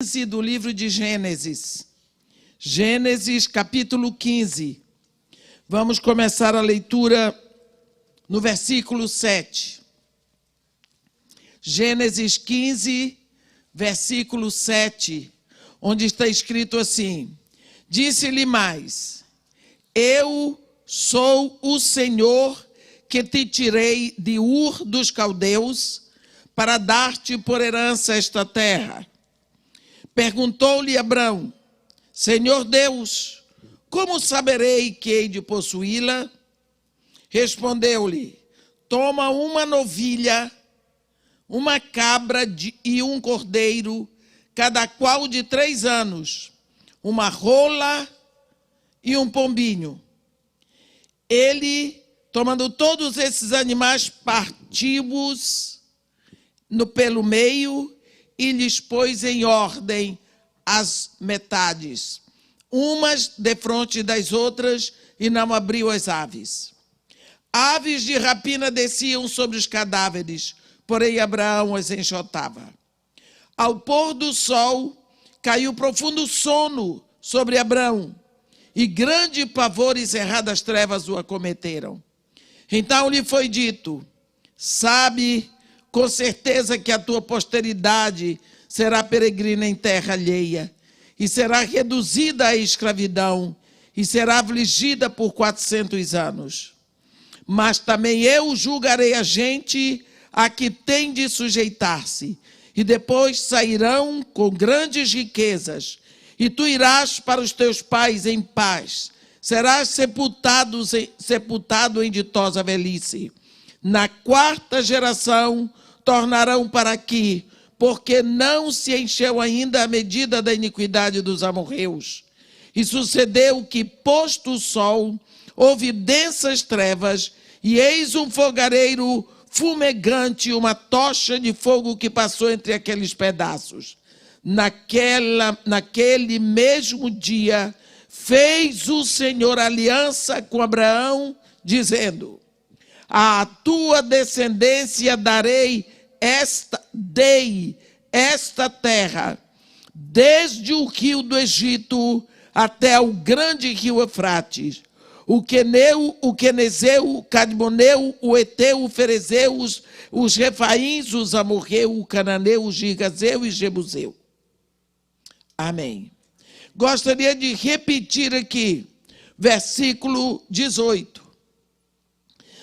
Do livro de Gênesis. Gênesis, capítulo 15. Vamos começar a leitura no versículo 7. Gênesis 15, versículo 7, onde está escrito assim: Disse-lhe mais: Eu sou o Senhor que te tirei de Ur dos Caldeus para dar-te por herança esta terra. Perguntou-lhe Abrão: Senhor Deus, como saberei que hei de possuí-la? Respondeu-lhe: Toma uma novilha, uma cabra e um cordeiro, cada qual de 3 anos, uma rola e um pombinho. Ele, tomando todos esses animais, partiu-os pelo meio e lhes pôs em ordem as metades, umas defronte das outras, e não abriu as aves. Aves de rapina desciam sobre os cadáveres, porém Abraão as enxotava. Ao pôr do sol, caiu profundo sono sobre Abraão, e grande pavor e cerradas trevas o acometeram. Então lhe foi dito: Sabe com certeza que a tua posteridade será peregrina em terra alheia, e será reduzida à escravidão, e será afligida por 400 anos. Mas também eu julgarei a gente a que tem de sujeitar-se, e depois sairão com grandes riquezas, e tu irás para os teus pais em paz, serás sepultado em ditosa velhice. Na 4ª geração tornarão para aqui, porque não se encheu ainda a medida da iniquidade dos amorreus. E sucedeu que, posto o sol, houve densas trevas, e eis um fogareiro fumegante, uma tocha de fogo que passou entre aqueles pedaços. Naquele mesmo dia, fez o Senhor aliança com Abraão, dizendo: À tua descendência darei esta terra, desde o rio do Egito até o grande rio Eufrates, o queneu, o quenezeu, o cadmoneu, o eteu, o ferezeu, os refaíns, os amorreu, o cananeu, o girgazeu e jebuseu. Amém. Gostaria de repetir aqui, versículo 18.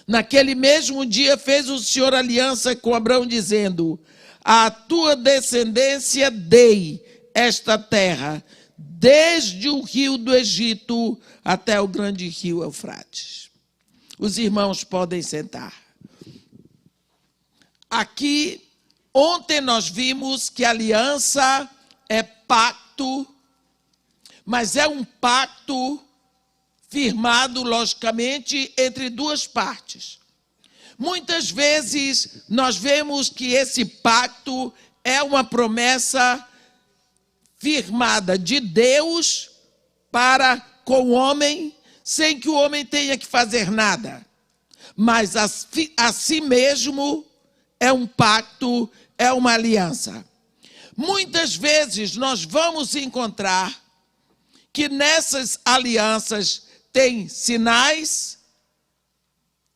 Naquele mesmo dia fez o Senhor aliança com Abraão, dizendo: À tua descendência dei esta terra, desde o rio do Egito até o grande rio Eufrates. Os irmãos podem sentar. Aqui, ontem nós vimos que aliança é pacto, mas é um pacto firmado, logicamente, entre 2 partes. Muitas vezes nós vemos que esse pacto é uma promessa firmada de Deus para com o homem, sem que o homem tenha que fazer nada. Mas assim mesmo é um pacto, é uma aliança. Muitas vezes nós vamos encontrar que nessas alianças tem sinais,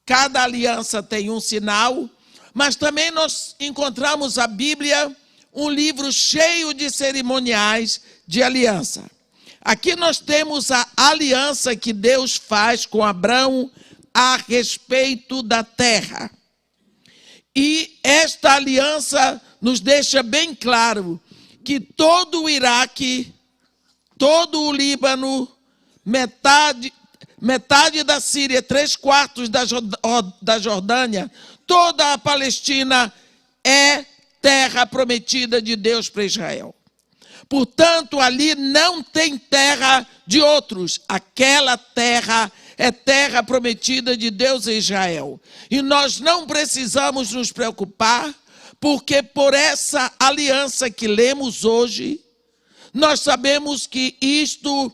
cada aliança tem um sinal, mas também nós encontramos a Bíblia, um livro cheio de cerimoniais de aliança. Aqui nós temos a aliança que Deus faz com Abraão a respeito da terra. E esta aliança nos deixa bem claro que todo o Iraque, todo o Líbano, metade da Síria, 3/4 da Jordânia, toda a Palestina é terra prometida de Deus para Israel. Portanto, ali não tem terra de outros. Aquela terra é terra prometida de Deus a Israel. E nós não precisamos nos preocupar, porque por essa aliança que lemos hoje, nós sabemos que isto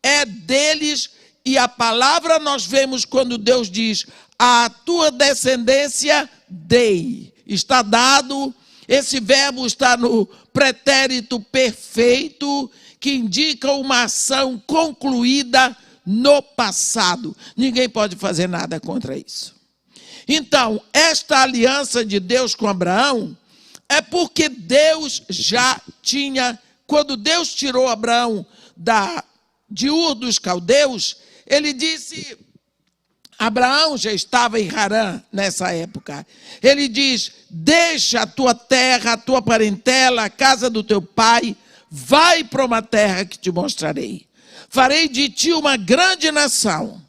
é deles. E a palavra nós vemos quando Deus diz: à tua descendência dei. Está dado Esse verbo está no pretérito perfeito, que indica uma ação concluída no passado. Ninguém pode fazer nada contra isso. Então, esta aliança de Deus com Abraão é porque Deus já tinha, quando Deus tirou Abraão de Ur dos Caldeus, ele disse, Abraão já estava em Harã nessa época, ele diz, deixa a tua terra, a tua parentela, a casa do teu pai, vai para uma terra que te mostrarei. Farei de ti uma grande nação,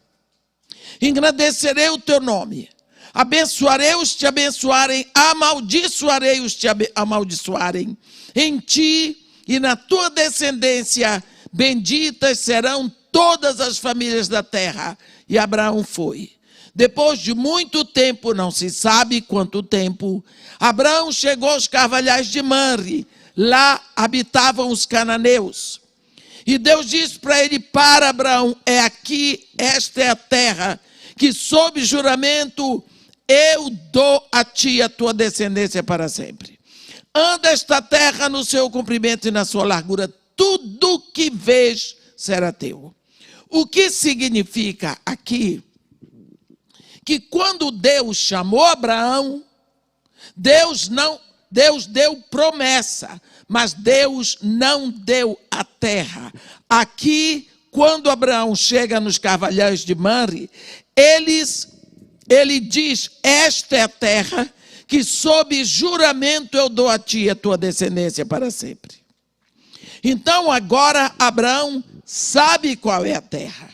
engrandecerei o teu nome, abençoarei os que te abençoarem, amaldiçoarei os que te amaldiçoarem. Em ti e na tua descendência, benditas serão todas as famílias da terra. E Abraão foi. Depois de muito tempo, não se sabe quanto tempo, Abraão chegou aos carvalhais de Manre. Lá habitavam os cananeus. E Deus disse para ele, para Abraão, é aqui, esta é a terra, que sob juramento eu dou a ti e a tua descendência para sempre. Anda esta terra no seu comprimento e na sua largura, tudo que vês será teu. O que significa aqui? Que quando Deus chamou Abraão, Deus deu promessa, mas Deus não deu a terra. Aqui, quando Abraão chega nos carvalhais de Manre, ele diz, esta é a terra que sob juramento eu dou a ti e a tua descendência para sempre. Então agora Abraão sabe qual é a terra.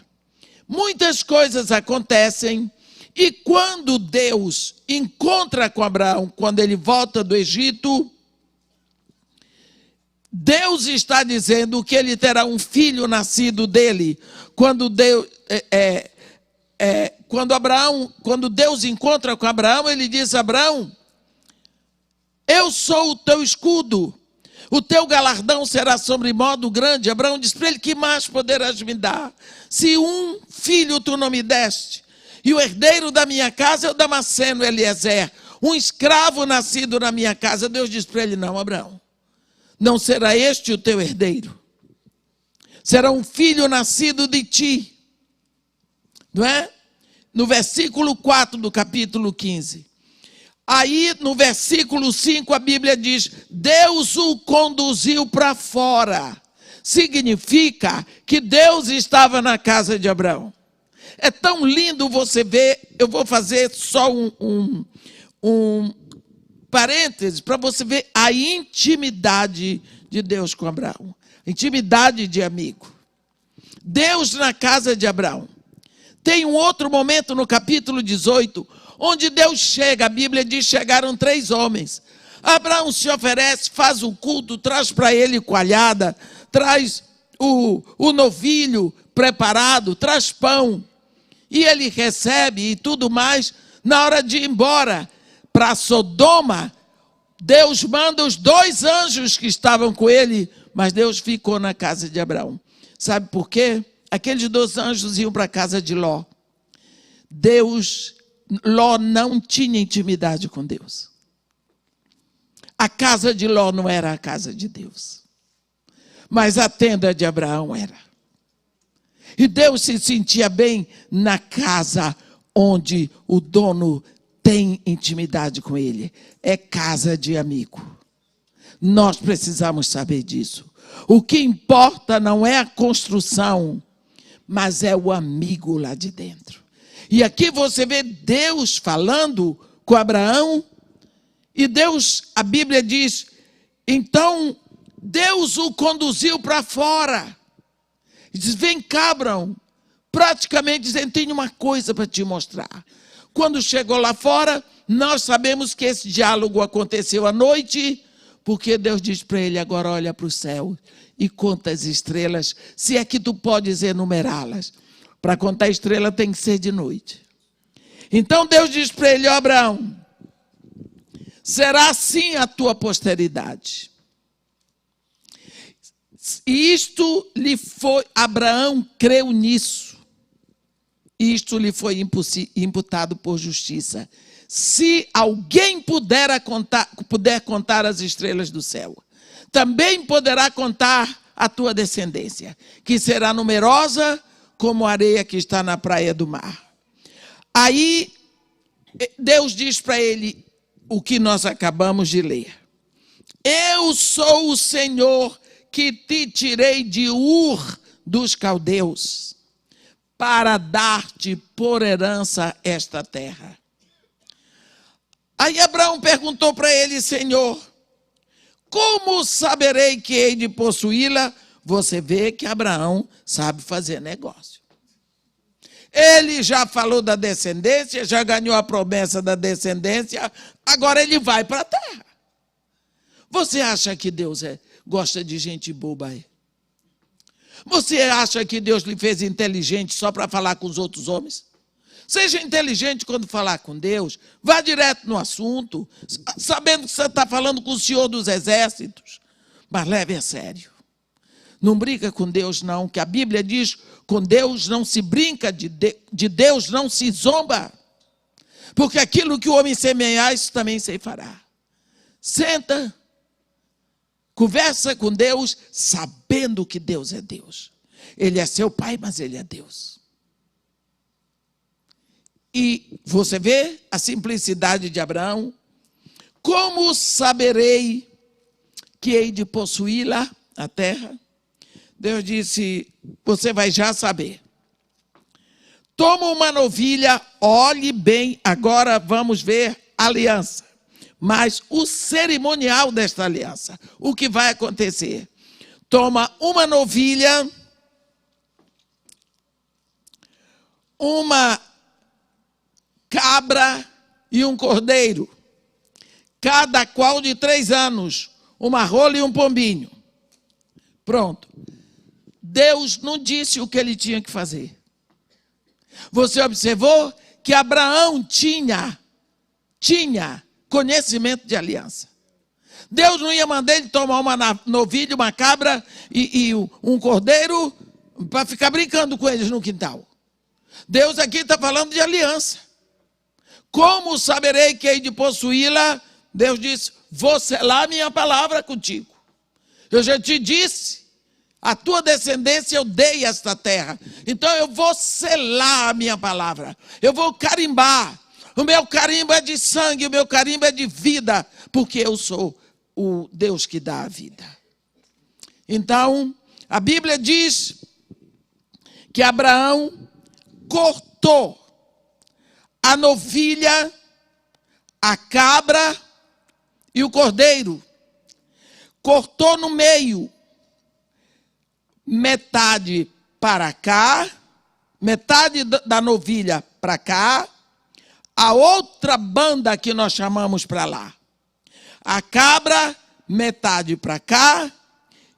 Muitas coisas acontecem e quando Deus encontra com Abraão, quando ele volta do Egito, Deus está dizendo que ele terá um filho nascido dele. Quando Deus encontra com Abraão, ele diz, Abraão, eu sou o teu escudo, o teu galardão será sobremodo grande. Abraão diz para ele, que mais poderás me dar? Se um filho tu não me deste, e o herdeiro da minha casa é o Damasceno Eliezer, um escravo nascido na minha casa. Deus diz para ele, não, Abraão, não será este o teu herdeiro, será um filho nascido de ti, não é? No versículo 4 do capítulo 15. Aí, no versículo 5, a Bíblia diz, Deus o conduziu para fora. Significa que Deus estava na casa de Abraão. É tão lindo você ver, eu vou fazer só um parêntese, para você ver a intimidade de Deus com Abraão. Intimidade de amigo. Deus na casa de Abraão. Tem um outro momento no capítulo 18, onde Deus chega, a Bíblia diz, chegaram 3 homens. Abraão se oferece, faz o culto, traz para ele coalhada, traz o novilho preparado, traz pão. E ele recebe e tudo mais. Na hora de ir embora para Sodoma, Deus manda os 2 anjos que estavam com ele, mas Deus ficou na casa de Abraão. Sabe por quê? Aqueles 2 anjos iam para a casa de Ló. Ló não tinha intimidade com Deus. A casa de Ló não era a casa de Deus, mas a tenda de Abraão era. E Deus se sentia bem na casa onde o dono tem intimidade com ele. É casa de amigo. Nós precisamos saber disso. O que importa não é a construção, mas é o amigo lá de dentro. E aqui você vê Deus falando com Abraão, e Deus, a Bíblia diz, então Deus o conduziu para fora. E diz, vem cá, Abraão. Praticamente dizendo, tenho uma coisa para te mostrar. Quando chegou lá fora, nós sabemos que esse diálogo aconteceu à noite, porque Deus diz para ele, agora olha para o céu e conta as estrelas, se é que tu podes enumerá-las. Para contar estrela tem que ser de noite. Então Deus diz para ele, ó Abraão, será assim a tua posteridade. E Abraão creu nisso. Isto lhe foi imputado por justiça. se alguém puder contar as estrelas do céu, também poderá contar a tua descendência, que será numerosa como a areia que está na praia do mar. Aí Deus diz para ele o que nós acabamos de ler. Eu sou o Senhor que te tirei de Ur dos caldeus, para dar-te por herança esta terra. Aí Abraão perguntou para ele: Senhor, como saberei que hei de possuí-la? Você vê que Abraão sabe fazer negócio. Ele já falou da descendência, já ganhou a promessa da descendência, agora ele vai para a terra. Você acha que Deus gosta de gente boba aí? Você acha que Deus lhe fez inteligente só para falar com os outros homens? Seja inteligente quando falar com Deus, vá direto no assunto, sabendo que você está falando com o Senhor dos Exércitos, mas leve a sério. Não brinca com Deus não, que a Bíblia diz, com Deus não se brinca, de Deus não se zomba, porque aquilo que o homem semear, isso também se fará. Senta, conversa com Deus, sabendo que Deus é Deus. Ele é seu pai, mas ele é Deus. E você vê a simplicidade de Abraão. Como saberei que hei de possuí-la, a terra? Deus disse, você vai já saber. Toma uma novilha, olhe bem, agora vamos ver a aliança. Mas o cerimonial desta aliança, o que vai acontecer? Toma uma novilha, uma cabra e um cordeiro, cada qual de 3 anos, uma rola e um pombinho. Pronto. Deus não disse o que ele tinha que fazer. Você observou que Abraão tinha conhecimento de aliança. Deus não ia mandar ele tomar uma novilha, uma cabra e um cordeiro para ficar brincando com eles no quintal. Deus aqui está falando de aliança. Como saberei que hei de possuí-la? Deus disse, vou selar minha palavra contigo. Eu já te disse, a tua descendência eu dei esta terra. Então eu vou selar a minha palavra. Eu vou carimbar. O meu carimbo é de sangue, o meu carimbo é de vida, porque eu sou o Deus que dá a vida. Então, a Bíblia diz que Abraão cortou a novilha, a cabra e o cordeiro. Cortou no meio, metade para cá, metade da novilha para cá, a outra banda que nós chamamos para lá. A cabra, metade para cá,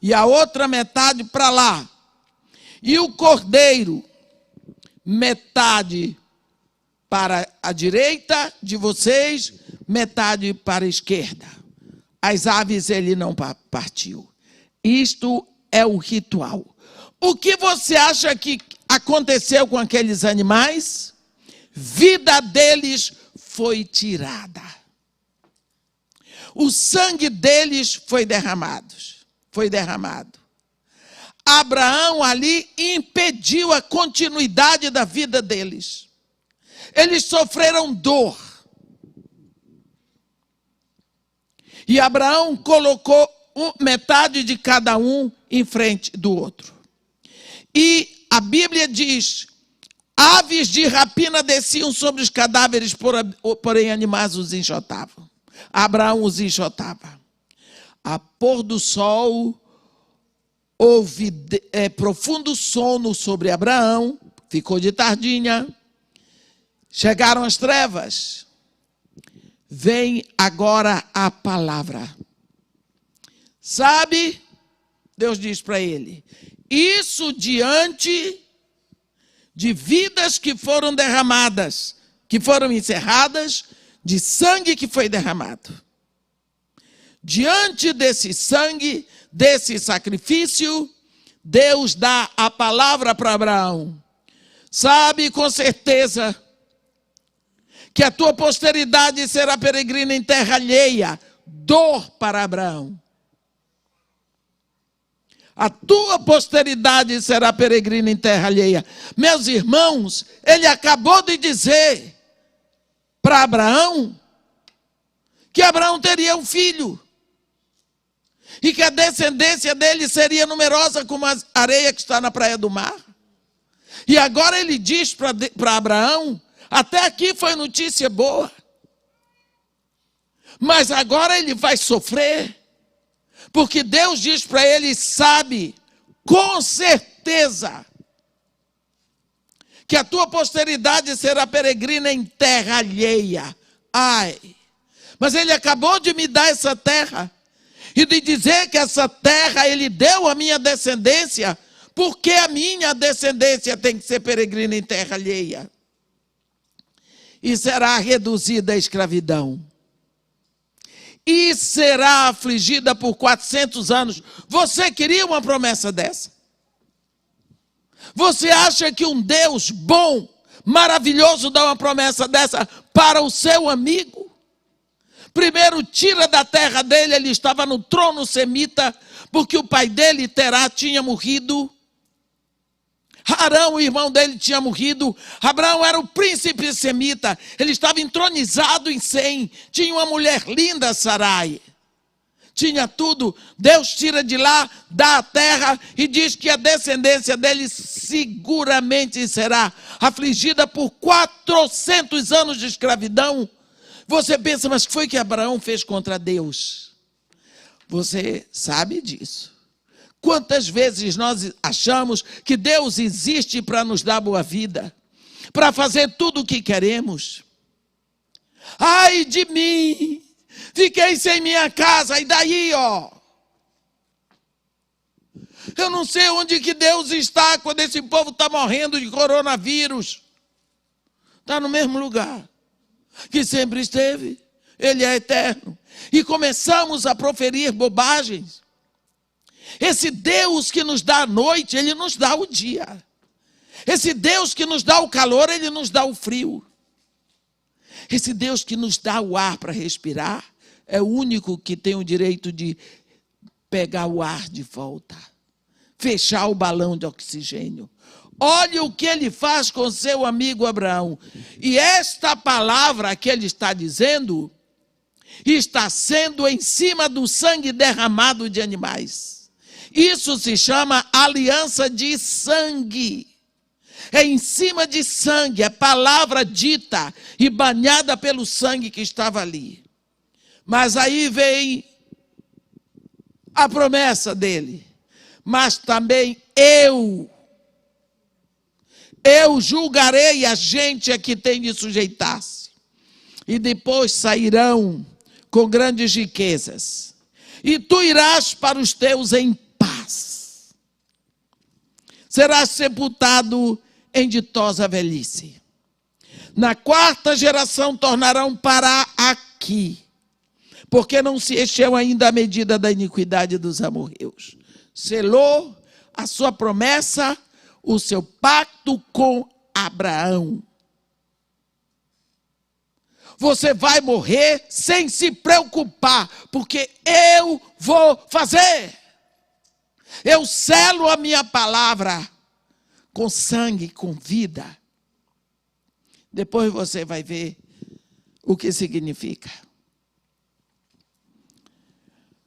e a outra metade para lá. E o cordeiro, metade para a direita de vocês, metade para a esquerda. As aves ele não partiu. Isto é o ritual. O que você acha que aconteceu com aqueles animais? Vida deles foi tirada. O sangue deles foi derramado. Abraão ali impediu a continuidade da vida deles. Eles sofreram dor. E Abraão colocou metade de cada um em frente do outro. E a Bíblia diz, aves de rapina desciam sobre os cadáveres, porém animais os enxotavam. Abraão os enxotava. A pôr do sol, houve profundo sono sobre Abraão, ficou de tardinha. Chegaram as trevas. Vem agora a palavra. Sabe, Deus diz para ele, isso diante de vidas que foram derramadas, que foram encerradas, de sangue que foi derramado. Diante desse sangue, desse sacrifício, Deus dá a palavra para Abraão. Sabe com certeza que a tua posteridade será peregrina em terra alheia. Dor para Abraão. A tua posteridade será peregrina em terra alheia. Meus irmãos, ele acabou de dizer para Abraão que Abraão teria um filho e que a descendência dele seria numerosa como a areia que está na praia do mar. E agora ele diz para Abraão, até aqui foi notícia boa, mas agora ele vai sofrer, porque Deus diz para ele, sabe, com certeza, que a tua posteridade será peregrina em terra alheia. Ai, mas ele acabou de me dar essa terra, e de dizer que essa terra ele deu à minha descendência, porque a minha descendência tem que ser peregrina em terra alheia. E será reduzida à escravidão. E será afligida por 400 anos. Você queria uma promessa dessa? Você acha que um Deus bom, maravilhoso, dá uma promessa dessa para o seu amigo? Primeiro tira da terra dele, ele estava no trono semita, porque o pai dele, Terá, tinha morrido. Arão, o irmão dele, tinha morrido. Abraão era o príncipe semita, ele estava entronizado em Sem, tinha uma mulher linda, Sarai. Tinha tudo. Deus tira de lá, dá a terra e diz que a descendência dele seguramente será afligida por 400 anos de escravidão. Você pensa, mas o que foi que Abraão fez contra Deus? Você sabe disso. Quantas vezes nós achamos que Deus existe para nos dar boa vida, para fazer tudo o que queremos? Ai de mim, fiquei sem minha casa, e daí, ó? Eu não sei onde que Deus está quando esse povo está morrendo de coronavírus. Está no mesmo lugar que sempre esteve. Ele é eterno. E começamos a proferir bobagens. Esse Deus que nos dá a noite, ele nos dá o dia. Esse Deus que nos dá o calor, ele nos dá o frio. Esse Deus que nos dá o ar para respirar, é o único que tem o direito de pegar o ar de volta, fechar o balão de oxigênio. Olha o que ele faz com seu amigo Abraão. E esta palavra que ele está dizendo, está sendo em cima do sangue derramado de animais. Isso se chama aliança de sangue. É em cima de sangue, é palavra dita e banhada pelo sangue que estava ali. Mas aí vem a promessa dele. Mas também eu julgarei a gente a que tem de sujeitar-se. E depois sairão com grandes riquezas. E tu irás para os teus em paz. Serás sepultado em ditosa velhice. Na quarta geração tornarão para aqui, porque não se encheu ainda a medida da iniquidade dos amorreus. Selou a sua promessa, o seu pacto com Abraão. Você vai morrer sem se preocupar, porque eu vou fazer. Eu selo a minha palavra com sangue, com vida. Depois você vai ver o que significa.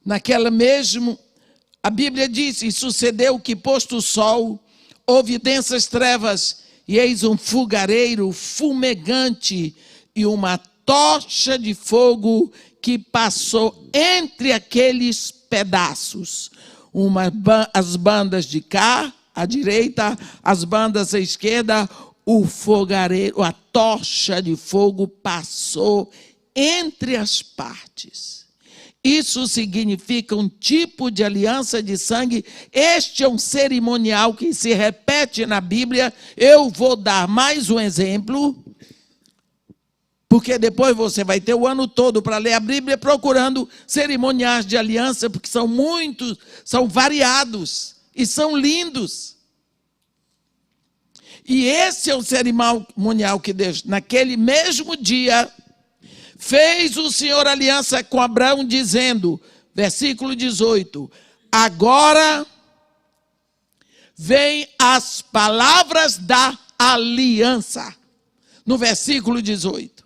Naquela mesmo, a Bíblia diz, e sucedeu que posto o sol, houve densas trevas, e eis um fogareiro fumegante e uma tocha de fogo que passou entre aqueles pedaços. As bandas de cá, à direita, as bandas à esquerda, o fogareiro, a tocha de fogo passou entre as partes. Isso significa um tipo de aliança de sangue. Este é um cerimonial que se repete na Bíblia. Eu vou dar mais um exemplo, porque depois você vai ter o ano todo para ler a Bíblia procurando cerimoniais de aliança, porque são muitos, são variados e são lindos. E esse é o cerimonial que Deus, naquele mesmo dia, fez o Senhor aliança com Abraão, dizendo, versículo 18, agora vem as palavras da aliança. No versículo 18.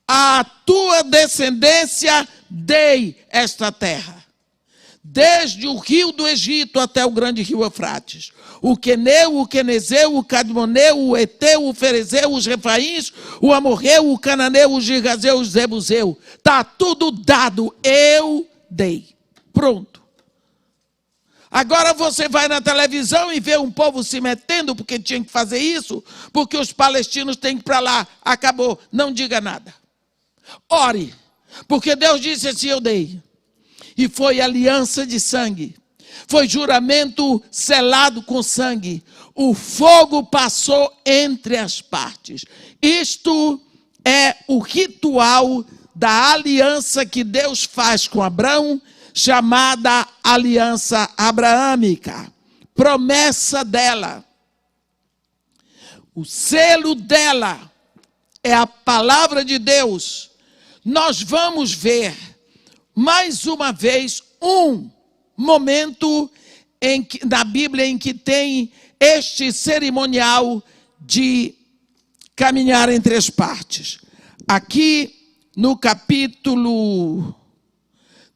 A tua descendência dei esta terra, desde o rio do Egito até o grande rio Eufrates, o Queneu, o Quenezeu, o Cadmoneu, o Eteu, o Ferezeu, os Refaíns, o Amorreu, o Cananeu, o Girgazeu, o Zebuseu. Está tudo dado, eu dei. Pronto. Agora você vai na televisão e vê um povo se metendo porque tinha que fazer isso, porque os palestinos têm que ir para lá. Acabou, não diga nada. Ore, porque Deus disse assim, eu dei. E foi aliança de sangue. Foi juramento selado com sangue. O fogo passou entre as partes. Isto é o ritual da aliança que Deus faz com Abraão, chamada aliança abraâmica. Promessa dela. O selo dela é a palavra de Deus. Nós vamos ver mais uma vez um momento na Bíblia em que tem este cerimonial de caminhar entre as partes. Aqui no capítulo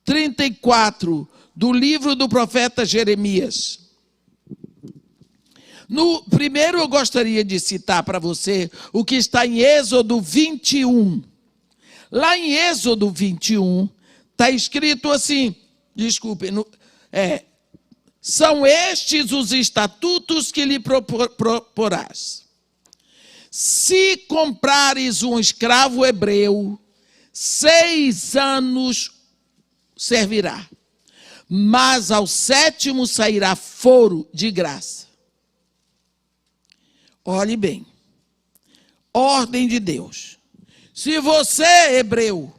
34 do livro do profeta Jeremias. No primeiro eu gostaria de citar para você o que está em Êxodo 21. Lá em Êxodo 21 está escrito assim, são estes os estatutos que lhe proporás. Se comprares um escravo hebreu, 6 anos servirá, mas ao 7º sairá foro de graça. Olhe bem, ordem de Deus. Se você, hebreu,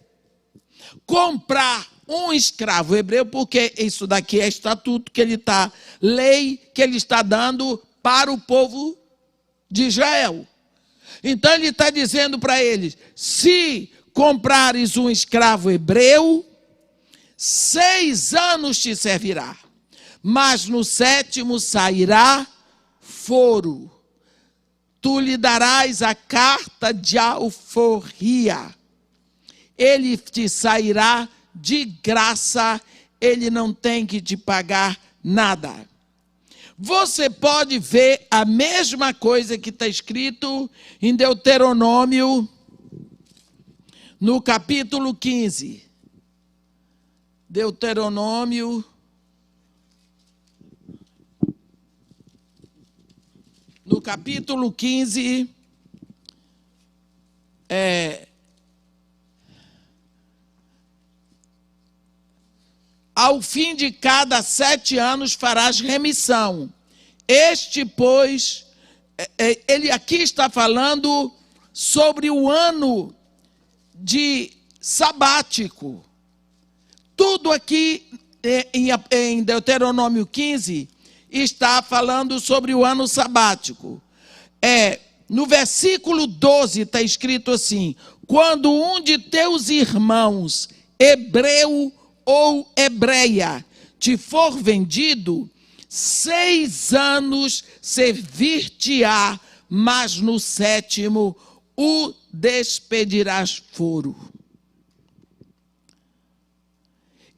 comprar um escravo hebreu, porque isso daqui é estatuto que ele está, lei que ele está dando para o povo de Israel. Então ele está dizendo para eles, se comprares um escravo hebreu, 6 anos te servirá, mas no 7º sairá foro. Tu lhe darás a carta de alforria. Ele te sairá de graça, ele não tem que te pagar nada. Você pode ver a mesma coisa que está escrito em Deuteronômio, no capítulo 15. Deuteronômio, no capítulo 15, ao fim de cada 7 anos farás remissão. Este, pois, ele aqui está falando sobre o ano de sabático. Tudo aqui em Deuteronômio 15 está falando sobre o ano sabático. No versículo 12 está escrito assim, quando um de teus irmãos, hebreu ou hebreia, te for vendido, 6 anos servir-te-á, mas no 7º o despedirás foro.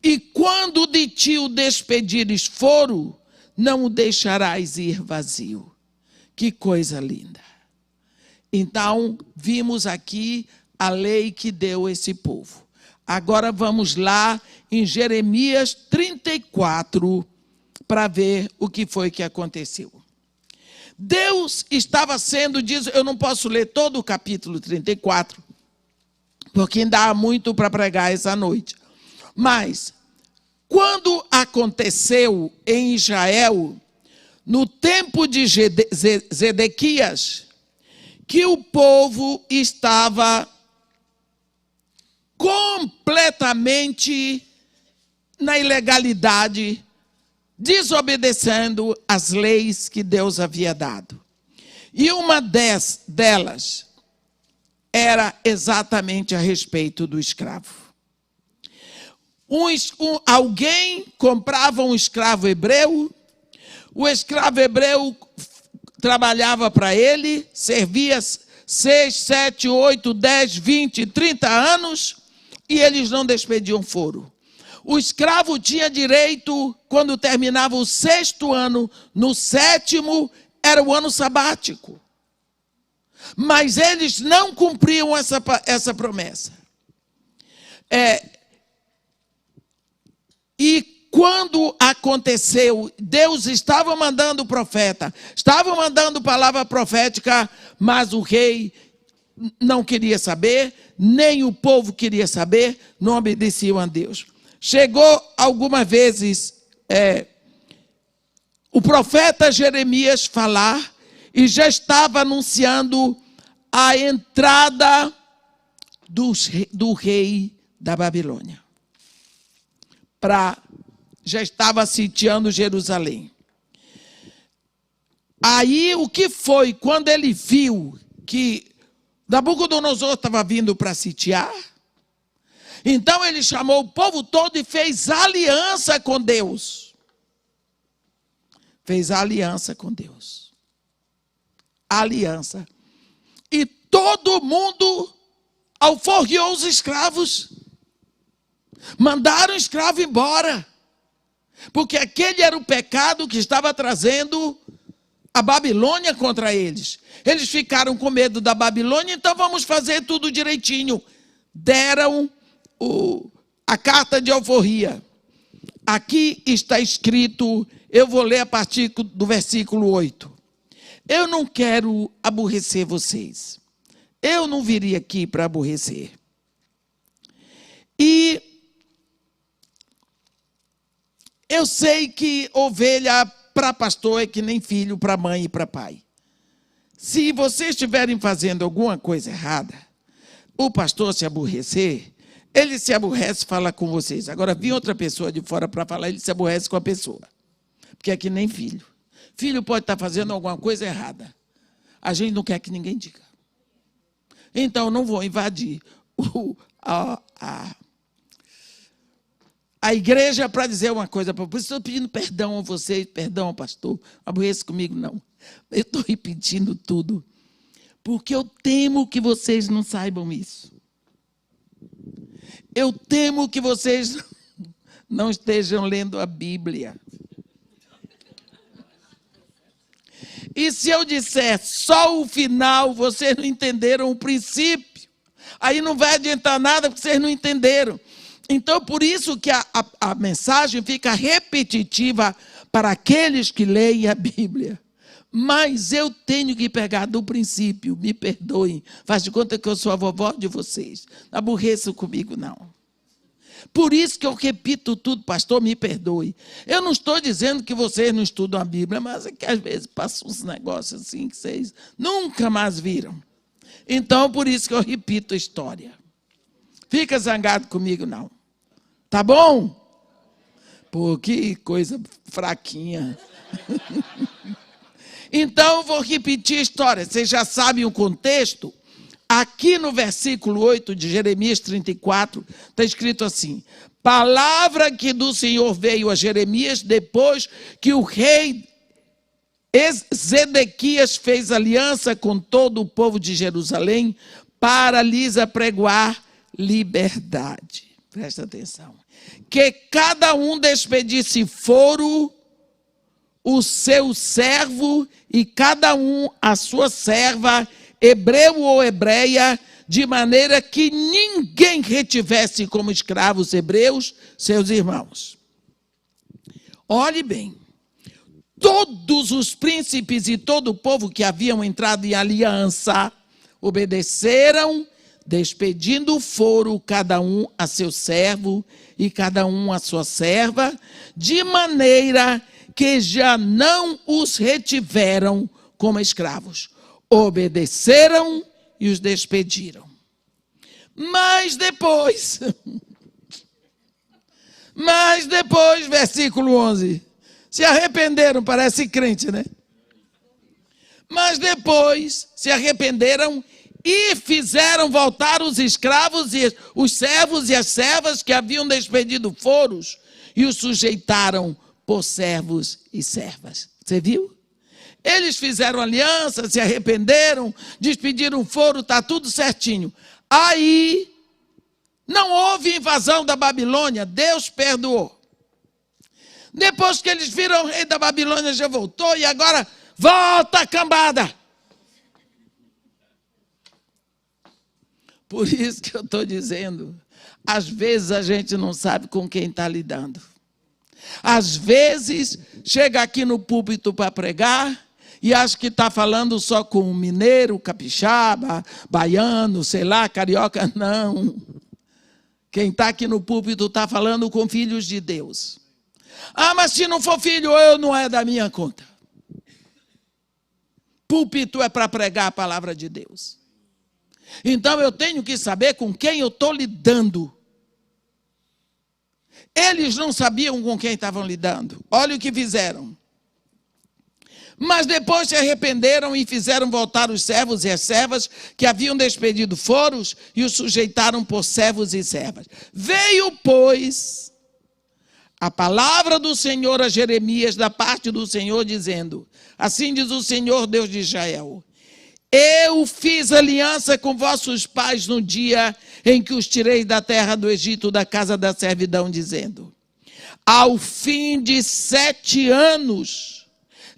E quando de ti o despedires foro, não o deixarás ir vazio. Que coisa linda. Então, vimos aqui a lei que deu esse povo. Agora vamos lá em Jeremias 34 para ver o que foi que aconteceu. Deus estava sendo, eu não posso ler todo o capítulo 34, porque ainda há muito para pregar essa noite. Mas, quando aconteceu em Israel, no tempo de Zedequias, que o povo estava completamente na ilegalidade, desobedecendo as leis que Deus havia dado. E uma delas era exatamente a respeito do escravo. Alguém comprava um escravo hebreu, o escravo hebreu trabalhava para ele, servia 6, 7, 8, 10, 20, 30 anos, e eles não despediam foro. O escravo tinha direito, quando terminava o 6º ano, no 7º, era o ano sabático. Mas eles não cumpriam essa promessa. E quando aconteceu, Deus estava mandando profeta, estava mandando palavra profética, mas o rei não queria saber, nem o povo queria saber, não obedeciam a Deus. Chegou algumas vezes o profeta Jeremias falar e já estava anunciando a entrada do rei da Babilônia. Já estava sitiando Jerusalém. Aí o que foi? Quando ele viu que Nabucodonosor estava vindo para sitiar, então ele chamou o povo todo e fez aliança com Deus. Fez aliança com Deus. Aliança. E todo mundo alforriou os escravos. Mandaram o escravo embora. Porque aquele era o pecado que estava trazendo a Babilônia contra eles. Eles ficaram com medo da Babilônia, então vamos fazer tudo direitinho. Deram a carta de alforria. Aqui está escrito, eu vou ler a partir do versículo 8. Eu não quero aborrecer vocês. Eu não viria aqui para aborrecer. E eu sei que ovelha para pastor é que nem filho para mãe e para pai. Se vocês estiverem fazendo alguma coisa errada, o pastor se aborrecer, ele se aborrece e fala com vocês. Agora, vir outra pessoa de fora para falar, ele se aborrece com a pessoa. Porque é que nem filho. Filho pode estar fazendo alguma coisa errada. A gente não quer que ninguém diga. Então, não vou invadir a igreja para dizer uma coisa. Por isso estou pedindo perdão a vocês, perdão ao pastor. Aborreça comigo, não. Eu estou repetindo tudo. Porque eu temo que vocês não saibam isso. Eu temo que vocês não estejam lendo a Bíblia. E se eu disser só o final, vocês não entenderam o princípio. Aí não vai adiantar nada porque vocês não entenderam. Então, por isso que a mensagem fica repetitiva para aqueles que leem a Bíblia. Mas eu tenho que pegar do princípio, me perdoem. Faz de conta que eu sou a vovó de vocês. Não aborreçam comigo, não. Por isso que eu repito tudo, pastor, me perdoe. Eu não estou dizendo que vocês não estudam a Bíblia, mas é que às vezes passam uns negócios assim que vocês nunca mais viram. Então, por isso que eu repito a história. Fica zangado comigo, não. Tá bom? Pô, que coisa fraquinha. Então, eu vou repetir a história. Vocês já sabem o contexto? Aqui no versículo 8 de Jeremias 34, está escrito assim: palavra que do Senhor veio a Jeremias depois que o rei Zedequias fez aliança com todo o povo de Jerusalém para lhes apregoar liberdade. Presta atenção. Que cada um despedisse foro o seu servo e cada um a sua serva, hebreu ou hebreia, de maneira que ninguém retivesse como escravos hebreus seus irmãos. Olhe bem, todos os príncipes e todo o povo que haviam entrado em aliança obedeceram, despedindo foro cada um a seu servo e cada um a sua serva, de maneira que já não os retiveram como escravos. Obedeceram e os despediram. Mas depois, versículo 11, se arrependeram, parece crente, né? Mas depois se arrependeram e fizeram voltar os escravos e os servos e as servas que haviam despedido foros e os sujeitaram por servos e servas. Você viu? Eles fizeram aliança, se arrependeram, despediram foro, está tudo certinho. Aí não houve invasão da Babilônia, Deus perdoou. Depois que eles viram o rei da Babilônia já voltou e agora volta a cambada. Por isso que eu estou dizendo, às vezes a gente não sabe com quem está lidando. Às vezes chega aqui no púlpito para pregar e acha que está falando só com um mineiro, capixaba, baiano, sei lá, carioca. Não. Quem está aqui no púlpito está falando com filhos de Deus. Ah, mas se não for filho, eu não é da minha conta. Púlpito é para pregar a palavra de Deus. Então eu tenho que saber com quem eu estou lidando. Eles não sabiam com quem estavam lidando. Olha o que fizeram. Mas depois se arrependeram e fizeram voltar os servos e as servas que haviam despedido foros e os sujeitaram por servos e servas. Veio, pois, a palavra do Senhor a Jeremias da parte do Senhor, dizendo: assim diz o Senhor, Deus de Israel: eu fiz aliança com vossos pais no dia em que os tirei da terra do Egito, da casa da servidão, dizendo: ao fim de 7 anos,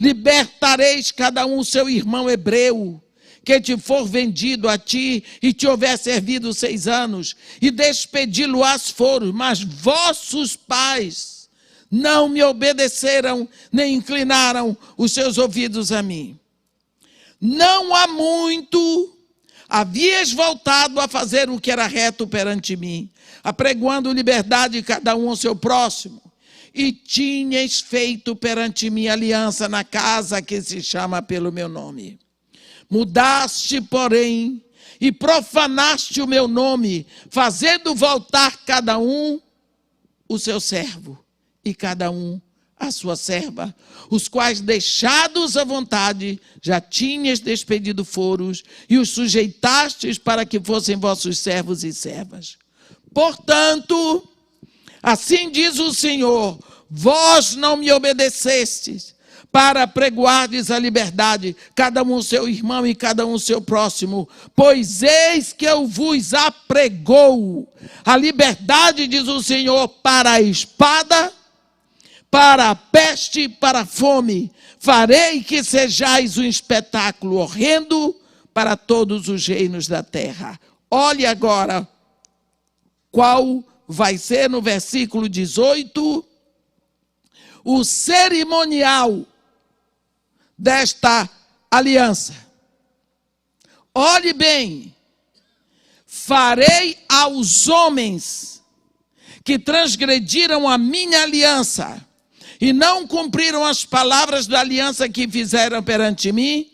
libertareis cada um seu irmão hebreu, que te for vendido a ti e te houver servido 6 anos, e despedi-lo-ás foros, mas vossos pais não me obedeceram, nem inclinaram os seus ouvidos a mim. Não há muito havias voltado a fazer o que era reto perante mim, apregoando liberdade cada um ao seu próximo, e tinhas feito perante mim aliança na casa que se chama pelo meu nome. Mudaste, porém, e profanaste o meu nome, fazendo voltar cada um o seu servo, e cada um a sua serva, os quais, deixados à vontade, já tinhas despedido foros, e os sujeitastes para que fossem vossos servos e servas. Portanto, assim diz o Senhor: vós não me obedecestes, para pregoardes a liberdade, cada um o seu irmão e cada um o seu próximo, pois eis que eu vos apregou a liberdade, diz o Senhor, para a espada, para a peste, para a fome. Farei que sejais um espetáculo horrendo para todos os reinos da terra. Olhe agora qual vai ser, no versículo 18, o cerimonial desta aliança. Olhe bem: farei aos homens que transgrediram a minha aliança e não cumpriram as palavras da aliança que fizeram perante mim,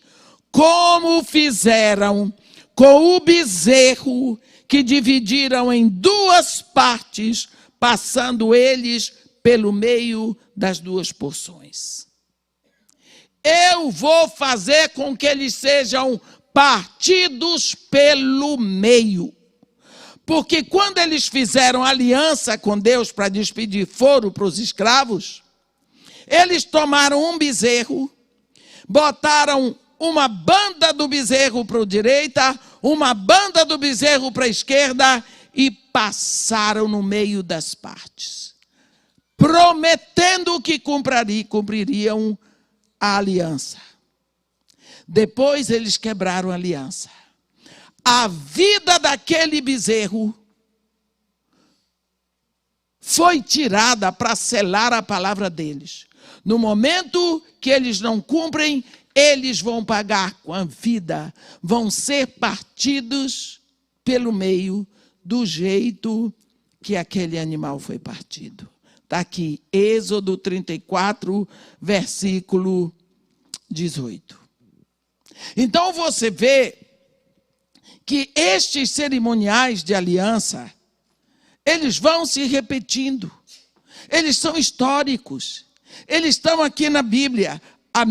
como fizeram com o bezerro que dividiram em 2 partes, passando eles pelo meio das 2 porções. Eu vou fazer com que eles sejam partidos pelo meio. Porque quando eles fizeram aliança com Deus para despedir foro para os escravos, eles tomaram um bezerro, botaram uma banda do bezerro para a direita, uma banda do bezerro para a esquerda e passaram no meio das partes, prometendo que cumpririam a aliança. Depois eles quebraram a aliança. A vida daquele bezerro foi tirada para selar a palavra deles. No momento que eles não cumprem, eles vão pagar com a vida, vão ser partidos pelo meio do jeito que aquele animal foi partido. Está aqui, Êxodo 34, versículo 18. Então você vê que estes cerimoniais de aliança, eles vão se repetindo, eles são históricos, eles estão aqui na Bíblia. o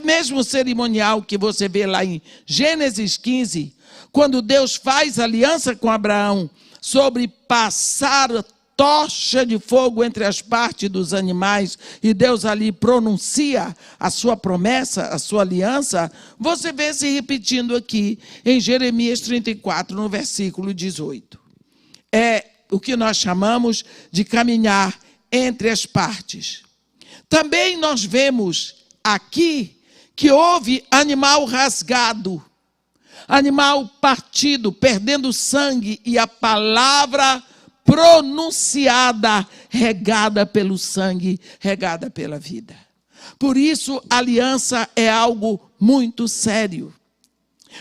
mesmo cerimonial que você vê lá em Gênesis 15, quando Deus faz aliança com Abraão sobre passar tocha de fogo entre as partes dos animais, e Deus ali pronuncia a sua promessa, a sua aliança, você vê se repetindo aqui em Jeremias 34, no versículo 18. É o que nós chamamos de caminhar entre as partes. Também nós vemos aqui que houve animal rasgado, animal partido, perdendo sangue, e a palavra pronunciada, regada pelo sangue, regada pela vida. Por isso, a aliança é algo muito sério,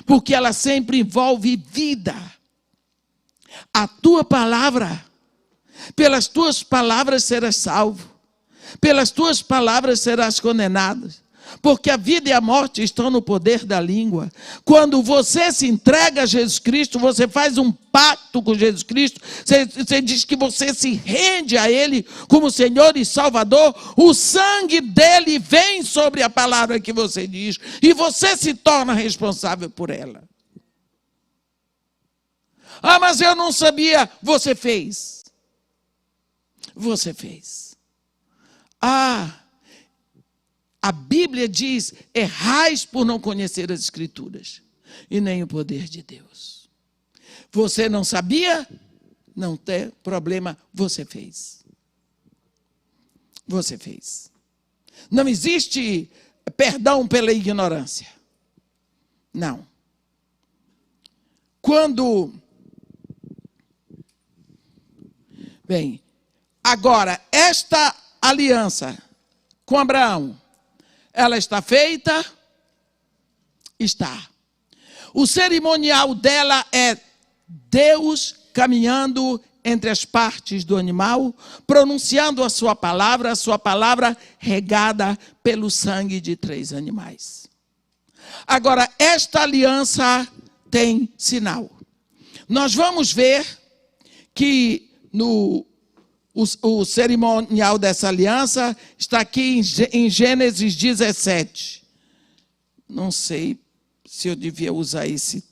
porque ela sempre envolve vida. A tua palavra, pelas tuas palavras serás salvo, pelas tuas palavras serás condenado. Porque a vida e a morte estão no poder da língua. Quando você se entrega a Jesus Cristo, você faz um pacto com Jesus Cristo, você diz que você se rende a Ele como Senhor e Salvador, o sangue dele vem sobre a palavra que você diz, e você se torna responsável por ela. Ah, mas eu não sabia. Você fez. Você fez. A Bíblia diz: errais por não conhecer as Escrituras e nem o poder de Deus. Você não sabia? Não tem problema, você fez. Você fez. Não existe perdão pela ignorância. Não. Bem, agora, esta aliança com Abraão, ela está feita? Está. O cerimonial dela é Deus caminhando entre as partes do animal, pronunciando a sua palavra regada pelo sangue de 3 animais. Agora, esta aliança tem sinal. Nós vamos ver que o cerimonial dessa aliança está aqui em Gênesis 17. Não sei se eu devia usar esse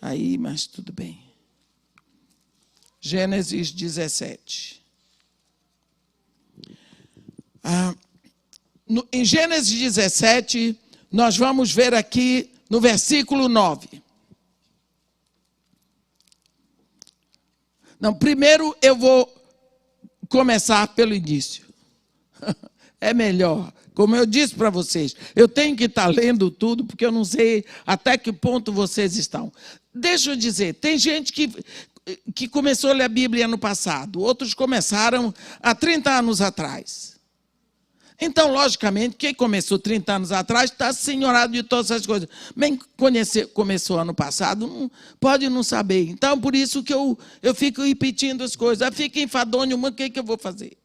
aí, mas tudo bem. Gênesis 17. Em Gênesis 17, nós vamos ver aqui no versículo 9. Não, primeiro eu vou começar pelo início. É melhor. Como eu disse para vocês, eu tenho que estar lendo tudo, porque eu não sei até que ponto vocês estão. Deixa eu dizer, tem gente que começou a ler a Bíblia ano passado, outros começaram há 30 anos atrás. Então, logicamente, quem começou 30 anos atrás está senhorado de todas essas coisas. Quem começou ano passado pode não saber. Então, por isso que eu fico repetindo as coisas. Fica enfadonho, mas o que eu vou fazer?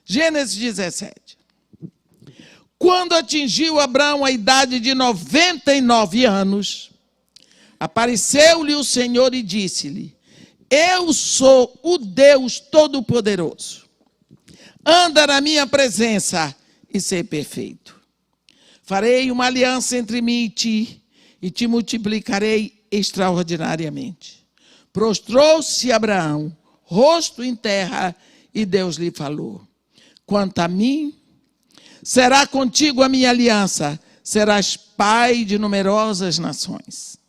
Gênesis 17. Quando atingiu Abraão a idade de 99 anos, apareceu-lhe o Senhor e disse-lhe: eu sou o Deus Todo-Poderoso. Anda na minha presença e ser perfeito. Farei uma aliança entre mim e te multiplicarei extraordinariamente. Prostrou-se Abraão, rosto em terra, e Deus lhe falou: quanto a mim, será contigo a minha aliança, serás pai de numerosas nações.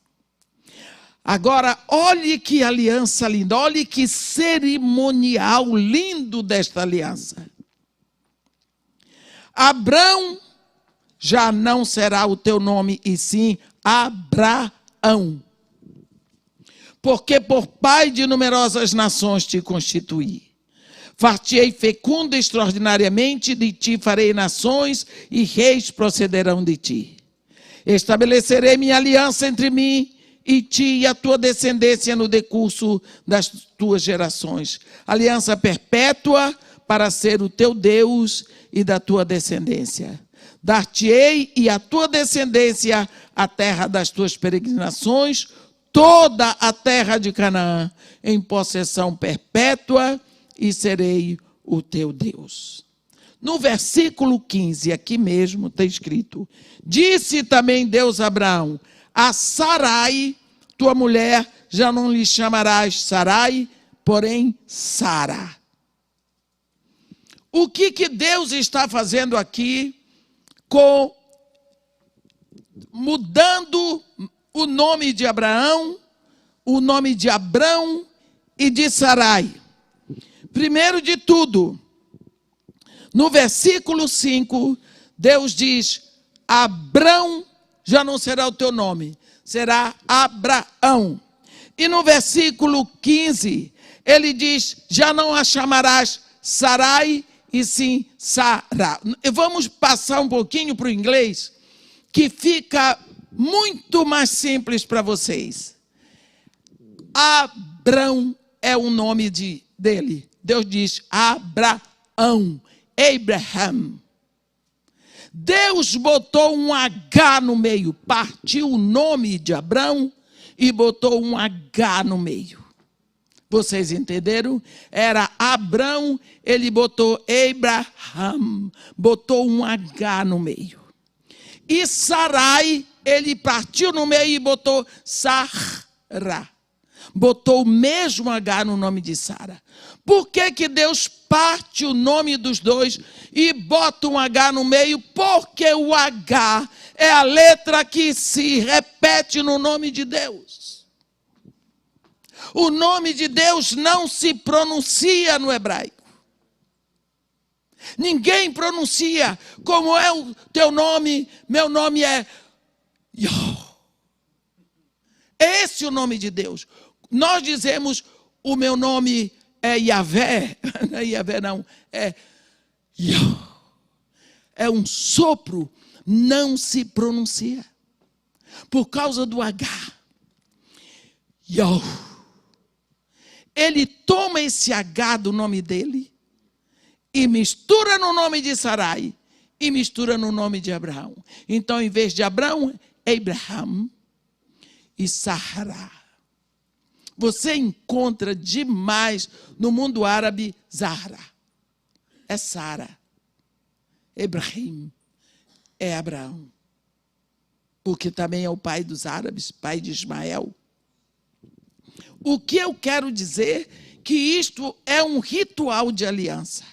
Agora, olhe que aliança linda, olhe que cerimonial lindo desta aliança. Abrão já não será o teu nome, e sim Abraão. Porque por pai de numerosas nações te constituí. Far-te-ei fecundo extraordinariamente, de ti farei nações, e reis procederão de ti. Estabelecerei minha aliança entre mim e ti e a tua descendência no decurso das tuas gerações. Aliança perpétua para ser o teu Deus e da tua descendência. Dar-te-ei e a tua descendência a terra das tuas peregrinações, toda a terra de Canaã, em possessão perpétua, e serei o teu Deus. No versículo 15, aqui mesmo está escrito: disse também Deus a Abraão: a Sarai, tua mulher, já não lhe chamarás Sarai, porém Sara. O que Deus está fazendo aqui mudando o nome de Abraão, o nome de Abrão e de Sarai? Primeiro de tudo, no versículo 5, Deus diz: Abrão já não será o teu nome, será Abraão. E no versículo 15, ele diz: já não a chamarás Sarai, e sim Sara. Vamos passar um pouquinho para o inglês, que fica muito mais simples para vocês. Abrão é o nome dele. Deus diz Abraão, Abraham. Deus botou um H no meio, partiu o nome de Abrão e botou um H no meio. Vocês entenderam? Era Abrão, ele botou Abraham, botou um H no meio. E Sarai, ele partiu no meio e botou Sara. Botou o mesmo H no nome de Sara. Por que Deus parte o nome dos dois e bota um H no meio? Porque o H é a letra que se repete no nome de Deus. O nome de Deus não se pronuncia no hebraico. Ninguém pronuncia. Como é o teu nome? Meu nome é Yah. Esse é o nome de Deus. Nós dizemos: o meu nome é Yahvé. Não é Yahvé, não. É Yah. É um sopro. Não se pronuncia. Por causa do H. Yah. Ele toma esse H do nome dele e mistura no nome de Sarai e mistura no nome de Abraão. Então, em vez de Abraão, Abraham e Sara. Você encontra demais no mundo árabe Zahra. É Sara. Ibrahim é Abraão. Porque também é o pai dos árabes, pai de Ismael. O que eu quero dizer? Que isto é um ritual de aliança.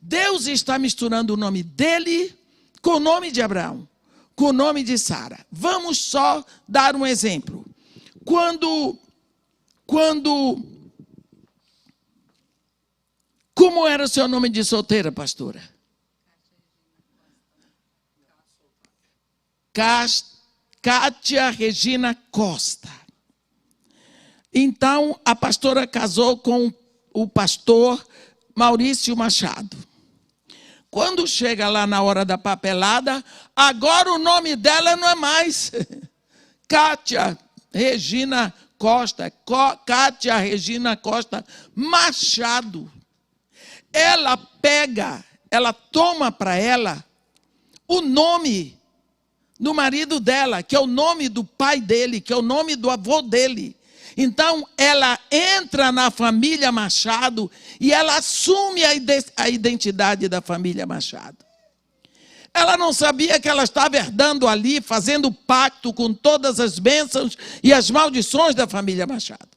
Deus está misturando o nome dele com o nome de Abraão, com o nome de Sara. Vamos só dar um exemplo. Como era o seu nome de solteira, pastora? Cátia Regina Costa. Então, a pastora casou com o pastor Maurício Machado. Quando chega lá na hora da papelada, agora o nome dela não é mais Cátia Regina Costa, Cátia Regina Costa Machado. Ela toma para ela o nome do marido dela, que é o nome do pai dele, que é o nome do avô dele. Então, ela entra na família Machado e ela assume a identidade da família Machado. Ela não sabia que ela estava herdando ali, fazendo pacto com todas as bênçãos e as maldições da família Machado.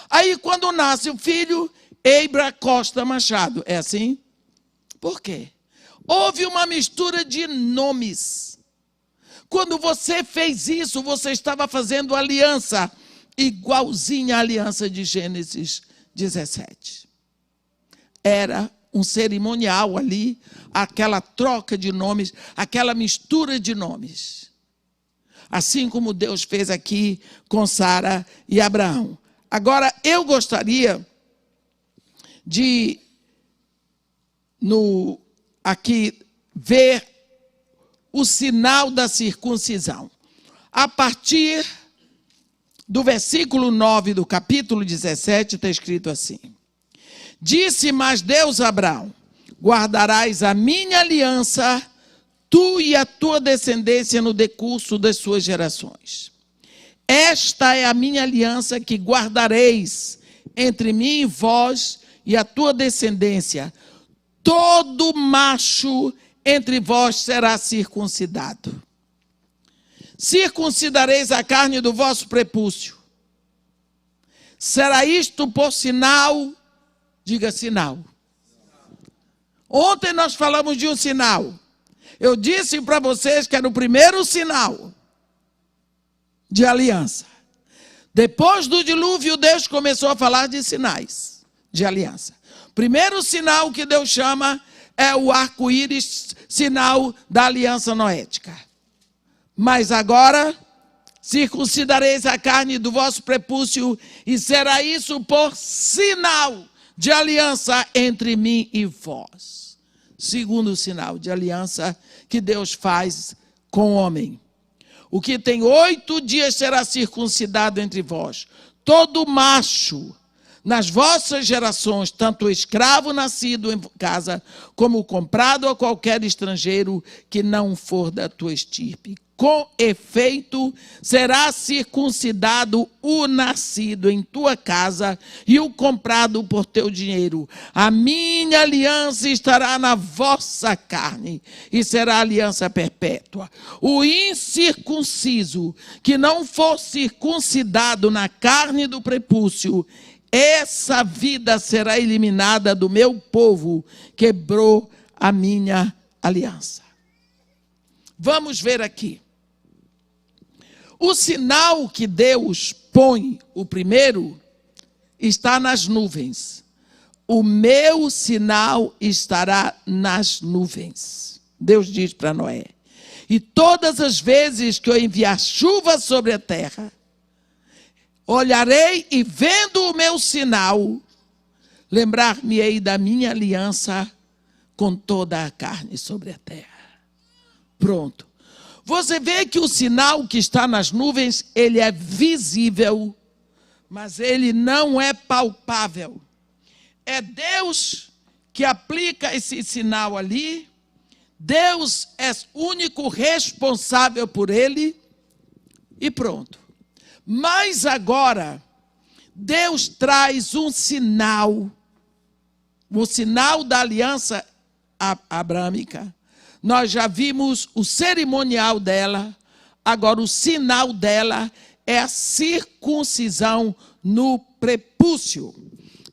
Aí, quando nasce o filho, Eibra Costa Machado. É assim? Por quê? Houve uma mistura de nomes. Quando você fez isso, você estava fazendo aliança, igualzinha à aliança de Gênesis 17. Era um cerimonial ali, aquela troca de nomes, aquela mistura de nomes. Assim como Deus fez aqui com Sara e Abraão. Agora, eu gostaria de, aqui, ver o sinal da circuncisão. A partir do versículo 9 do capítulo 17, está escrito assim: disse mais Deus a Abraão: guardarás a minha aliança, tu e a tua descendência no decurso das suas gerações. Esta é a minha aliança que guardareis entre mim e vós e a tua descendência. todo macho entre vós será circuncidado. Circuncidareis a carne do vosso prepúcio. Será isto por sinal? Diga sinal. Ontem nós falamos de um sinal. Eu disse para vocês que era o primeiro sinal de aliança. Depois do dilúvio, Deus começou a falar de sinais de aliança. Primeiro sinal que Deus chama é o arco-íris, sinal da aliança noética. Mas agora, circuncidareis a carne do vosso prepúcio, e será isso por sinal de aliança entre mim e vós. Segundo sinal de aliança que Deus faz com o homem. O que tem 8 dias será circuncidado entre vós. Todo macho nas vossas gerações, tanto o escravo nascido em casa, como o comprado a qualquer estrangeiro que não for da tua estirpe. Com efeito, será circuncidado o nascido em tua casa e o comprado por teu dinheiro. A minha aliança estará na vossa carne e será aliança perpétua. O incircunciso que não for circuncidado na carne do prepúcio, essa vida será eliminada do meu povo, quebrou a minha aliança. Vamos ver aqui. O sinal que Deus põe, o primeiro, está nas nuvens. O meu sinal estará nas nuvens. Deus diz para Noé. E todas as vezes que eu enviar chuva sobre a terra, olharei e vendo o meu sinal, lembrar-me-ei da minha aliança com toda a carne sobre a terra. Pronto. Você vê que o sinal que está nas nuvens, ele é visível, mas ele não é palpável. É Deus que aplica esse sinal ali. Deus é o único responsável por ele e pronto. Mas agora, Deus traz um sinal, o sinal da aliança abrâmica. Nós já vimos o cerimonial dela, agora o sinal dela é a circuncisão no prepúcio.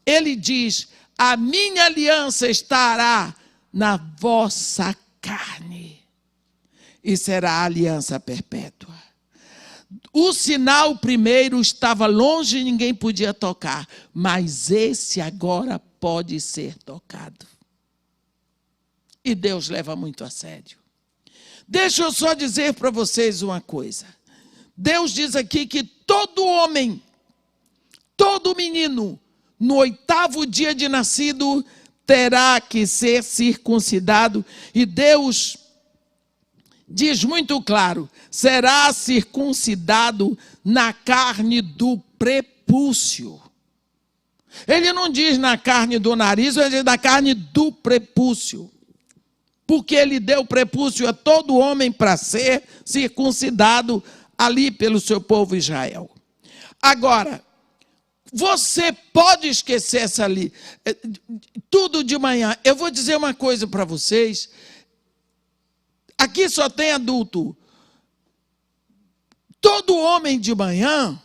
Ele diz, a minha aliança estará na vossa carne e será a aliança perpétua. O sinal primeiro estava longe e ninguém podia tocar, mas esse agora pode ser tocado. E Deus leva muito a sério. Deixa eu só dizer para vocês uma coisa. Deus diz aqui que todo homem, todo menino, no 8º dia de nascido, terá que ser circuncidado. E Deus diz muito claro, será circuncidado na carne do prepúcio. Ele não diz na carne do nariz, ele diz na carne do prepúcio. Porque ele deu prepúcio a todo homem para ser circuncidado ali pelo seu povo Israel. Agora, você pode esquecer essa ali, tudo de manhã. Eu vou dizer uma coisa para vocês. Aqui só tem adulto. Todo homem de manhã,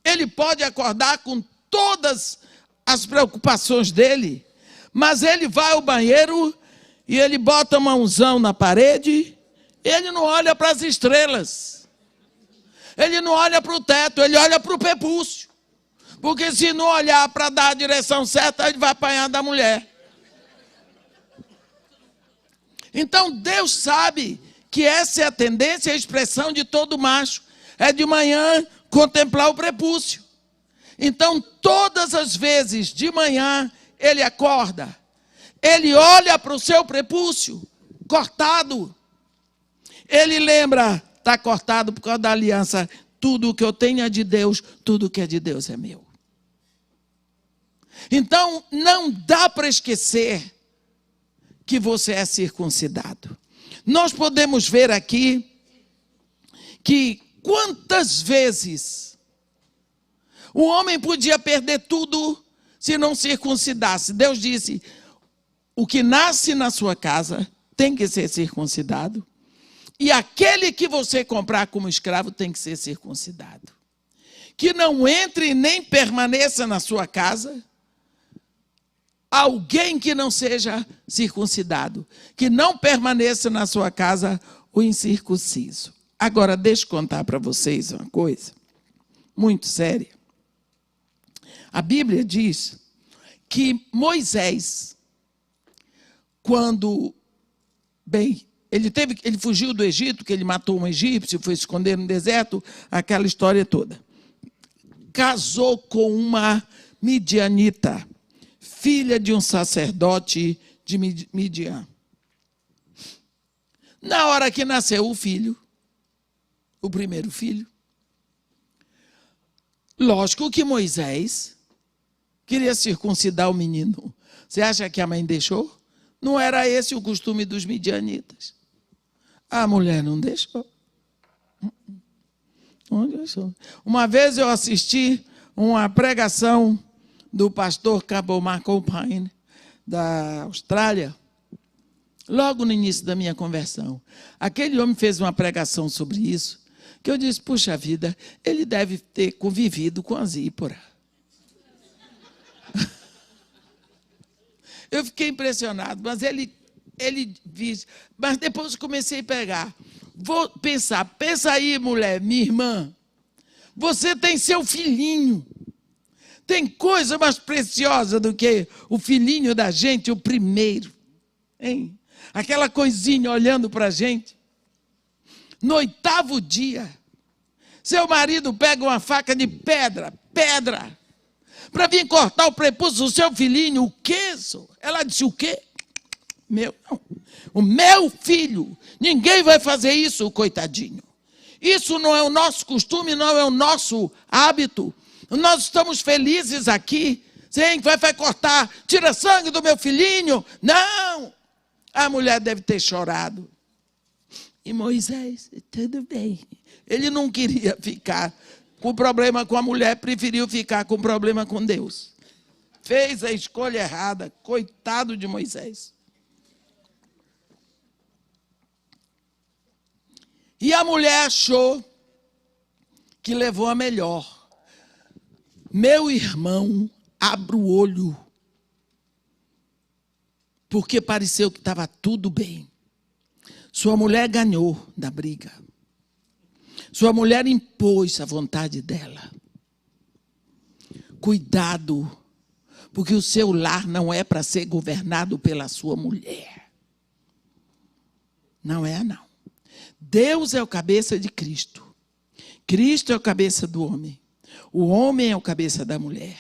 ele pode acordar com todas as preocupações dele, mas ele vai ao banheiro e ele bota uma unção na parede, ele não olha para as estrelas, ele não olha para o teto, ele olha para o prepúcio. Porque se não olhar para dar a direção certa, ele vai apanhar da mulher. Então Deus sabe que essa é a tendência, a expressão de todo macho. É de manhã contemplar o prepúcio. Então todas as vezes de manhã ele acorda, ele olha para o seu prepúcio, cortado. Ele lembra, está cortado por causa da aliança. Tudo o que eu tenho é de Deus, tudo o que é de Deus é meu. Então, não dá para esquecer que você é circuncidado. Nós podemos ver aqui que quantas vezes o homem podia perder tudo se não circuncidasse. Deus disse, o que nasce na sua casa tem que ser circuncidado, e aquele que você comprar como escravo tem que ser circuncidado. Que não entre nem permaneça na sua casa alguém que não seja circuncidado, que não permaneça na sua casa o incircunciso. Agora, deixa eu contar para vocês uma coisa muito séria. A Bíblia diz que Moisés, quando, ele fugiu do Egito, que ele matou um egípcio, foi se esconder no deserto, aquela história toda. Casou com uma midianita, filha de um sacerdote de Midian. Na hora que nasceu o filho, o primeiro filho, lógico que Moisés queria circuncidar o menino. Você acha que a mãe deixou? Não era esse o costume dos midianitas. A mulher não deixou. Não deixou. Uma vez eu assisti uma pregação do pastor Cabo McAlpine, da Austrália, logo no início da minha conversão. Aquele homem fez uma pregação sobre isso, que eu disse, puxa vida, ele deve ter convivido com a Zípora. Eu fiquei impressionado, mas ele disse, mas depois comecei a pegar. Vou pensar, pensa aí, mulher, minha irmã, você tem seu filhinho. Tem coisa mais preciosa do que o filhinho da gente, o primeiro. Hein? Aquela coisinha olhando para a gente. No 8º dia, seu marido pega uma faca de pedra, para vir cortar o prepúcio do seu filhinho. O quê? Ela disse, o quê? Não. O meu filho. Ninguém vai fazer isso, coitadinho. Isso não é o nosso costume, não é o nosso hábito. Nós estamos felizes aqui. Sim, vai cortar, tira sangue do meu filhinho. Não! A mulher deve ter chorado. E Moisés, tudo bem. Ele não queria ficar com problema com a mulher, preferiu ficar com problema com Deus. Fez a escolha errada. Coitado de Moisés. E a mulher achou que levou a melhor. Meu irmão, abra o olho, porque pareceu que estava tudo bem. Sua mulher ganhou da briga. Sua mulher impôs a vontade dela. Cuidado, porque o seu lar não é para ser governado pela sua mulher. Não é, não. Deus é o cabeça de Cristo. Cristo é o cabeça do homem. O homem é o cabeça da mulher.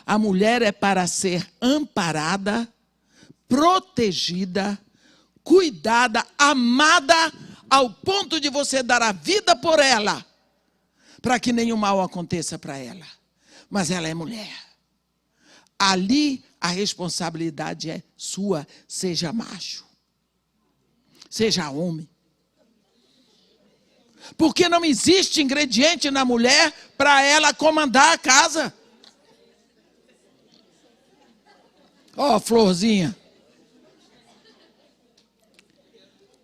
A mulher é para ser amparada, protegida, cuidada, amada, ao ponto de você dar a vida por ela, para que nenhum mal aconteça para ela. Mas ela é mulher. Ali a responsabilidade é sua, seja macho, seja homem. Porque não existe ingrediente na mulher para ela comandar a casa. Ó, florzinha.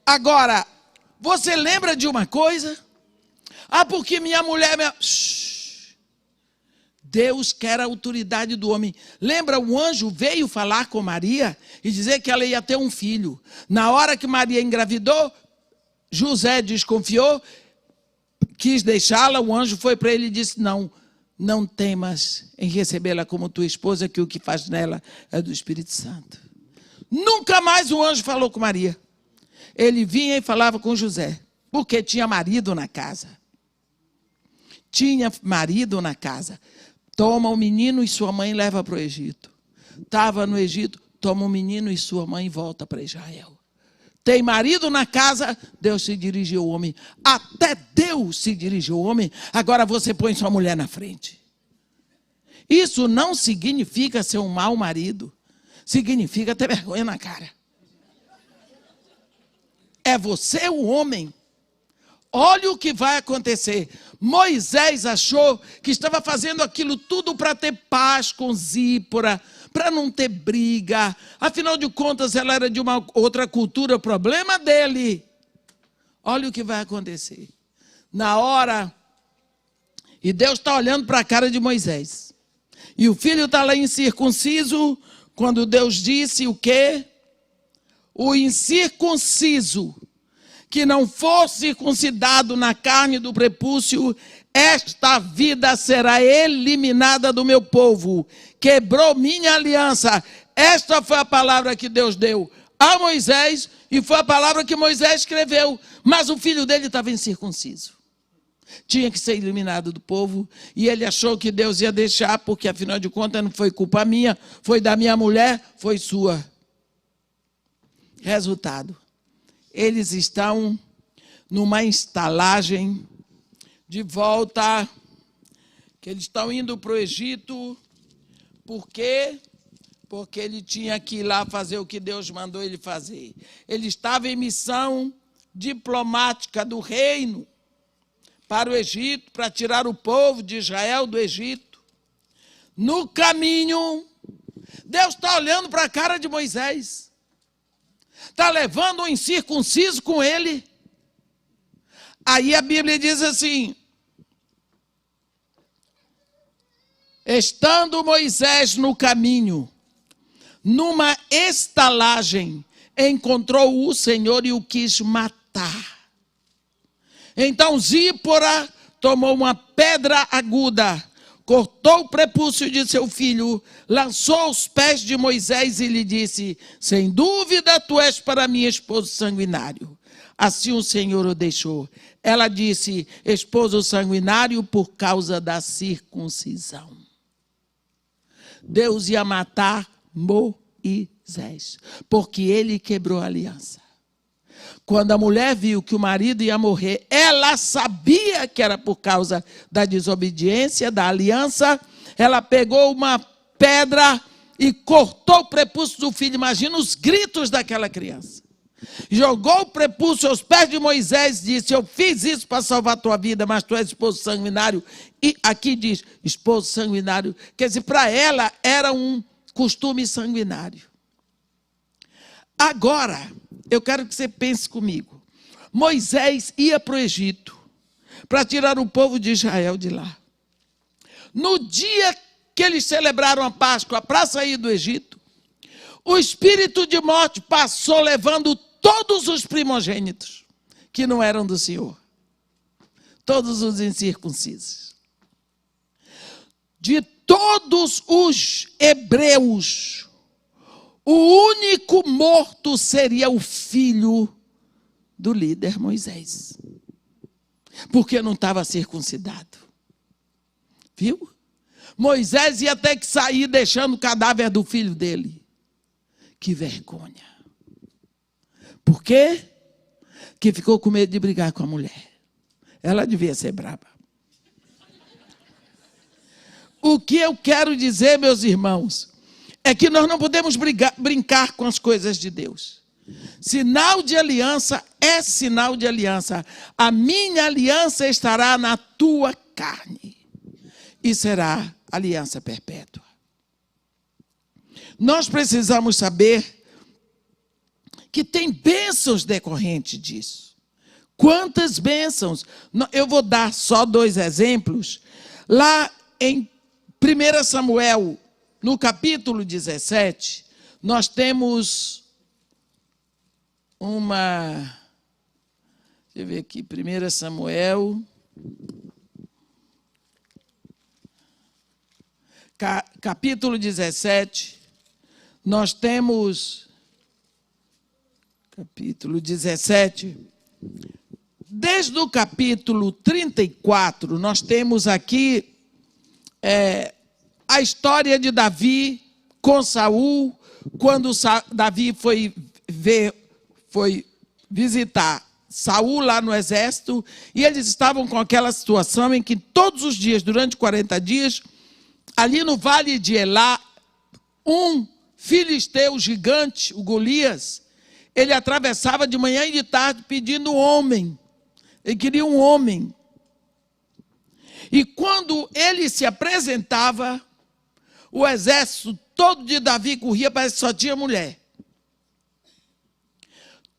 Agora, você lembra de uma coisa? Porque minha mulher... Deus quer a autoridade do homem. Lembra, o anjo veio falar com Maria e dizer que ela ia ter um filho. Na hora que Maria engravidou, José desconfiou, quis deixá-la, o anjo foi para ele e disse, não temas em recebê-la como tua esposa, que o que faz nela é do Espírito Santo. Nunca mais o anjo falou com Maria. Ele vinha e falava com José, porque tinha marido na casa. Tinha marido na casa. Toma o menino e sua mãe leva para o Egito. Estava no Egito, toma o menino e sua mãe volta para Israel. Tem marido na casa, Deus se dirigiu ao homem. Até Deus se dirigiu ao homem. Agora você põe sua mulher na frente. Isso não significa ser um mau marido. Significa ter vergonha na cara. É você o homem. Olha o que vai acontecer. Moisés achou que estava fazendo aquilo tudo para ter paz com Zípora, para não ter briga. Afinal de contas, ela era de uma outra cultura, problema dele. Olha o que vai acontecer. Na hora, e Deus está olhando para a cara de Moisés. E o filho está lá incircunciso, quando Deus disse o quê? O incircunciso, que não for circuncidado na carne do prepúcio, esta vida será eliminada do meu povo. Quebrou minha aliança. Esta foi a palavra que Deus deu a Moisés e foi a palavra que Moisés escreveu. Mas o filho dele estava incircunciso. Tinha que ser eliminado do povo e ele achou que Deus ia deixar, porque afinal de contas não foi culpa minha, foi da minha mulher, foi sua. Resultado, eles estão numa estalagem de volta, que eles estão indo para o Egito. Por quê? Porque ele tinha que ir lá fazer o que Deus mandou ele fazer. Ele estava em missão diplomática do reino para o Egito, para tirar o povo de Israel do Egito. No caminho, Deus está olhando para a cara de Moisés. Está levando um incircunciso com ele. Aí a Bíblia diz assim: estando Moisés no caminho, numa estalagem, encontrou o Senhor e o quis matar. Então Zípora tomou uma pedra aguda, cortou o prepúcio de seu filho, lançou aos pés de Moisés e lhe disse: sem dúvida tu és para mim esposo sanguinário. Assim o Senhor o deixou. Ela disse: esposo sanguinário por causa da circuncisão. Deus ia matar Moisés, porque ele quebrou a aliança. Quando a mulher viu que o marido ia morrer, ela sabia que era por causa da desobediência, da aliança. Ela pegou uma pedra e cortou o prepúcio do filho. Imagina os gritos daquela criança. Jogou o prepúcio aos pés de Moisés e disse: eu fiz isso para salvar a tua vida, mas tu és esposo sanguinário. E aqui diz, esposo sanguinário. Quer dizer, para ela era um costume sanguinário. Agora, eu quero que você pense comigo. Moisés ia para o Egito para tirar o povo de Israel de lá. No dia que eles celebraram a Páscoa para sair do Egito, o espírito de morte passou levando todos os primogênitos que não eram do Senhor. Todos os incircuncisos. De todos os hebreus, o único morto seria o filho do líder Moisés. Porque não estava circuncidado. Viu? Moisés ia ter que sair deixando o cadáver do filho dele. Que vergonha. Por quê? Porque ficou com medo de brigar com a mulher. Ela devia ser brava. O que eu quero dizer, meus irmãos, é que nós não podemos brincar com as coisas de Deus. Sinal de aliança é sinal de aliança. A minha aliança estará na tua carne e será aliança perpétua. Nós precisamos saber que tem bênçãos decorrentes disso. Quantas bênçãos? Eu vou dar só 2 exemplos. Lá em 1 Samuel, no capítulo 17, nós temos uma... Deixa eu ver aqui, 1 Samuel... Capítulo 17, nós temos... Capítulo 17... Desde o capítulo 34, nós temos aqui a história de Davi com Saul, quando Davi foi visitar Saul lá no exército, e eles estavam com aquela situação em que todos os dias, durante 40 dias, ali no vale de Elá, um filisteu gigante, o Golias, ele atravessava de manhã e de tarde pedindo um homem. Ele queria um homem. E quando ele se apresentava, o exército todo de Davi corria, parece que só tinha mulher.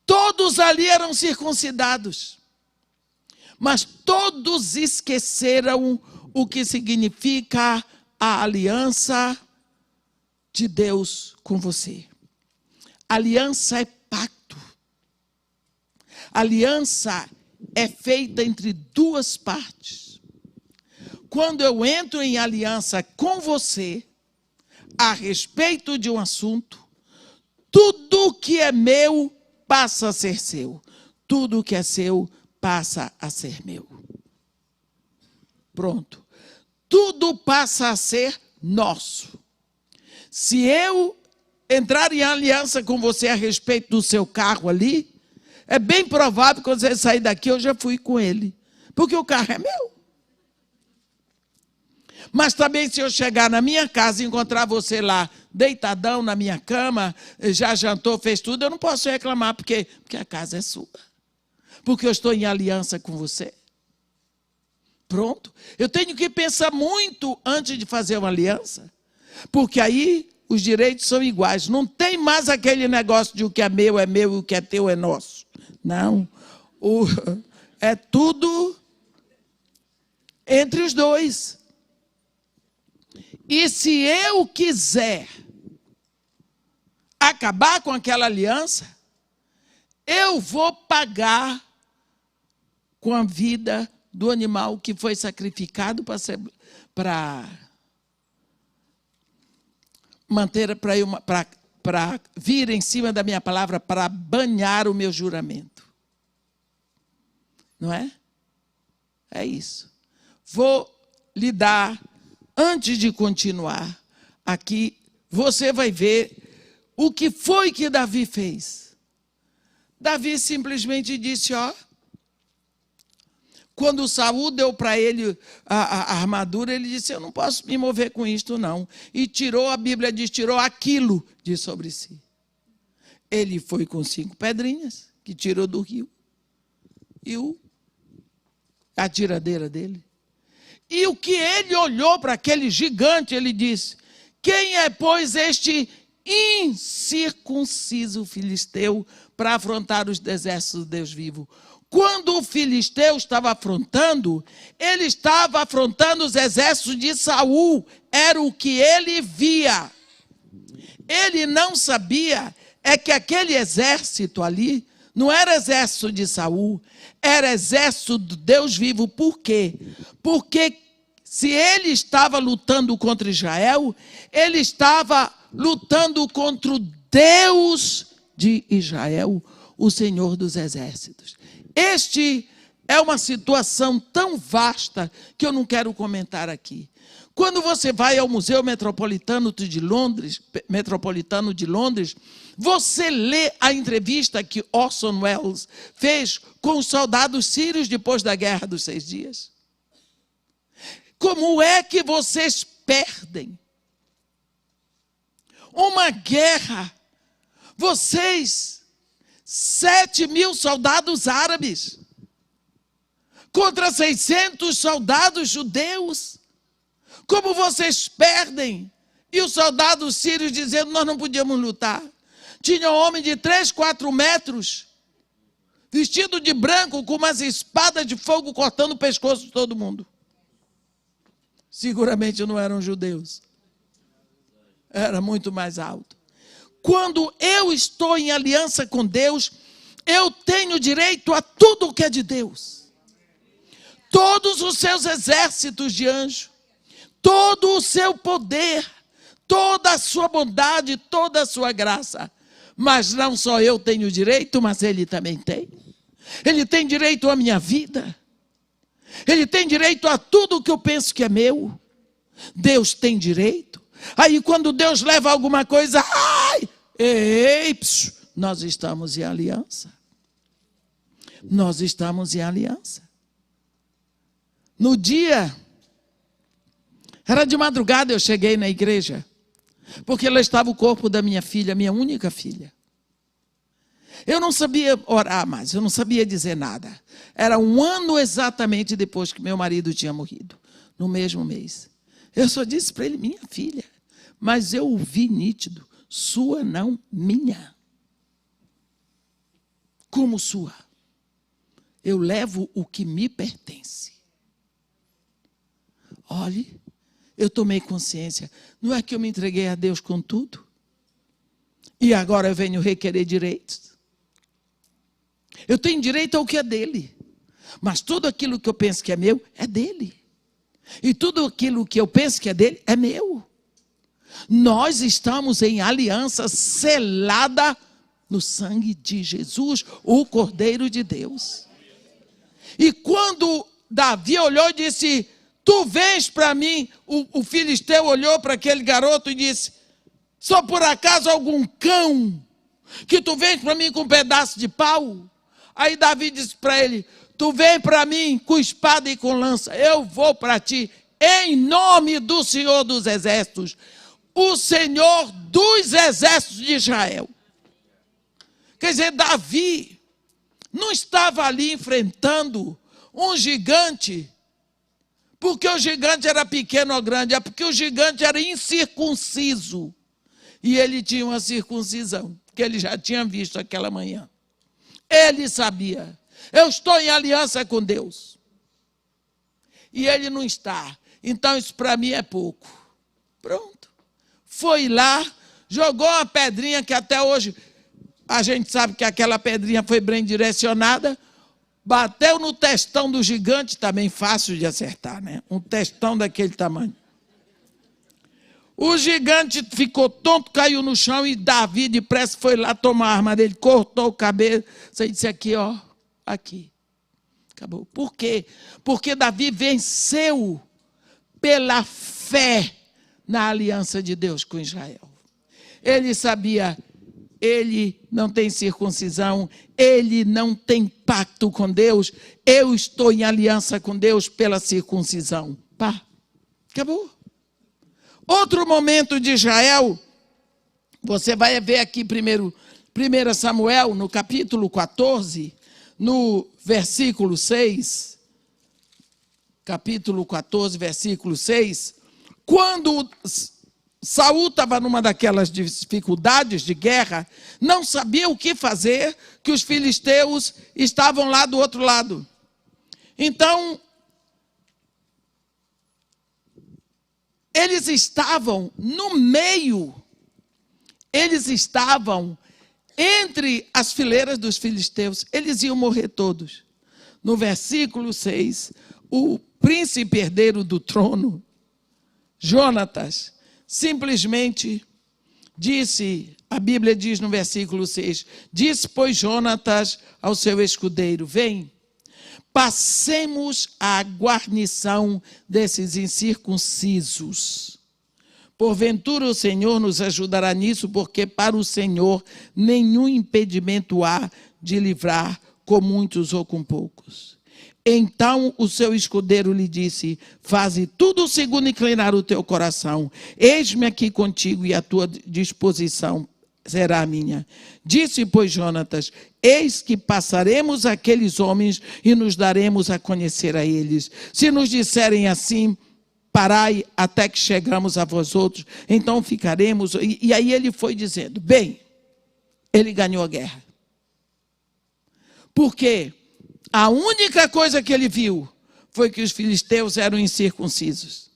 Todos ali eram circuncidados. Mas todos esqueceram o que significa a aliança de Deus com você. Aliança é pacto. Aliança é feita entre duas partes. Quando eu entro em aliança com você, a respeito de um assunto, tudo que é meu passa a ser seu. Tudo que é seu passa a ser meu. Pronto. Tudo passa a ser nosso. Se eu entrar em aliança com você a respeito do seu carro ali, é bem provável que quando você sair daqui, eu já fui com ele. Porque o carro é meu. Mas também se eu chegar na minha casa e encontrar você lá, deitadão na minha cama, já jantou, fez tudo, eu não posso reclamar, porque a casa é sua. Porque eu estou em aliança com você. Pronto. Eu tenho que pensar muito antes de fazer uma aliança. Porque aí os direitos são iguais. Não tem mais aquele negócio de o que é meu e o que é teu é nosso. Não. É tudo entre os dois. E se eu quiser acabar com aquela aliança, eu vou pagar com a vida do animal que foi sacrificado para manter, para vir em cima da minha palavra, para banhar o meu juramento. Não é? É isso. Vou lhe dar, antes de continuar, aqui, você vai ver o que foi que Davi fez. Davi simplesmente disse, quando Saul deu para ele a armadura, ele disse, eu não posso me mover com isto não. E tirou, a Bíblia diz, tirou aquilo de sobre si. Ele foi com 5 pedrinhas, que tirou do rio. E a tiradeira dele. E o que ele olhou para aquele gigante, ele disse, quem é, pois, este incircunciso filisteu para afrontar os exércitos de Deus vivo? Quando o filisteu estava afrontando, ele estava afrontando os exércitos de Saul. Era o que ele via. Ele não sabia que aquele exército ali não era exército de Saul, era exército de Deus vivo. Por quê? Porque se ele estava lutando contra Israel, ele estava lutando contra o Deus de Israel, o Senhor dos exércitos. Este é uma situação tão vasta que eu não quero comentar aqui. Quando você vai ao Museu Metropolitano de Londres, você lê a entrevista que Orson Welles fez com os soldados sírios depois da Guerra dos 6 Dias. Como é que vocês perdem uma guerra? Vocês, 7.000 soldados árabes contra 600 soldados judeus. Como vocês perdem? E os soldados sírios dizendo, nós não podíamos lutar. Tinha um homem de 3, 4 metros, vestido de branco, com umas espadas de fogo cortando o pescoço de todo mundo. Seguramente não eram judeus. Era muito mais alto. Quando eu estou em aliança com Deus, eu tenho direito a tudo o que é de Deus. Todos os seus exércitos de anjo, todo o seu poder, toda a sua bondade, toda a sua graça. Mas não só eu tenho direito, mas ele também tem. Ele tem direito à minha vida. Ele tem direito a tudo que eu penso que é meu. Deus tem direito. Aí quando Deus leva alguma coisa, nós estamos em aliança. Nós estamos em aliança. No dia, era de madrugada, eu cheguei na igreja, porque lá estava o corpo da minha filha, minha única filha. Eu não sabia orar mais, eu não sabia dizer nada. Era 1 ano exatamente depois que meu marido tinha morrido, no mesmo mês. Eu só disse para ele, minha filha, mas eu ouvi nítido, sua não, minha. Como sua? Eu levo o que me pertence. Olhe, eu tomei consciência. Não é que eu me entreguei a Deus com tudo? E agora eu venho requerer direitos? Eu tenho direito ao que é dele. Mas tudo aquilo que eu penso que é meu, é dele. E tudo aquilo que eu penso que é dele, é meu. Nós estamos em aliança selada no sangue de Jesus, o Cordeiro de Deus. E quando Davi olhou e disse, tu vens para mim, o filisteu olhou para aquele garoto e disse, só por acaso algum cão que tu vens para mim com um pedaço de pau? Aí Davi disse para ele, tu vem para mim com espada e com lança, eu vou para ti em nome do Senhor dos Exércitos, o Senhor dos Exércitos de Israel. Quer dizer, Davi não estava ali enfrentando um gigante, porque o gigante era pequeno ou grande, é porque o gigante era incircunciso. E ele tinha uma circuncisão, que ele já tinha visto aquela manhã. Ele sabia, eu estou em aliança com Deus. E ele não está. Então isso para mim é pouco. Pronto. Foi lá, jogou uma pedrinha que até hoje a gente sabe que aquela pedrinha foi bem direcionada, bateu no testão do gigante, também fácil de acertar, né? Um testão daquele tamanho. O gigante ficou tonto, caiu no chão e Davi depressa foi lá tomar a arma dele, cortou o cabelo, você disse aqui, ó, aqui. Acabou. Por quê? Porque Davi venceu pela fé na aliança de Deus com Israel. Ele sabia, ele não tem circuncisão, ele não tem pacto com Deus, eu estou em aliança com Deus pela circuncisão. Pá, acabou. Outro momento de Israel, você vai ver aqui primeiro, 1 Samuel, no capítulo 14, no versículo 6, capítulo 14, versículo 6, quando Saul estava numa daquelas dificuldades de guerra, não sabia o que fazer, que os filisteus estavam lá do outro lado. Então, eles estavam no meio, eles estavam entre as fileiras dos filisteus, eles iam morrer todos. No versículo 6, o príncipe herdeiro do trono, Jonatas, simplesmente disse, a Bíblia diz no versículo 6, disse, pois, Jonatas ao seu escudeiro, vem, passemos a guarnição desses incircuncisos. Porventura o Senhor nos ajudará nisso, porque para o Senhor nenhum impedimento há de livrar com muitos ou com poucos. Então o seu escudeiro lhe disse, faze tudo segundo inclinar o teu coração. Eis-me aqui contigo e a tua disposição será a minha. Disse, pois, Jonatas, eis que passaremos aqueles homens e nos daremos a conhecer a eles. Se nos disserem assim, parai até que chegamos a vós outros, então ficaremos. E aí ele foi dizendo, bem, ele ganhou a guerra. Por quê? A única coisa que ele viu foi que os filisteus eram incircuncisos.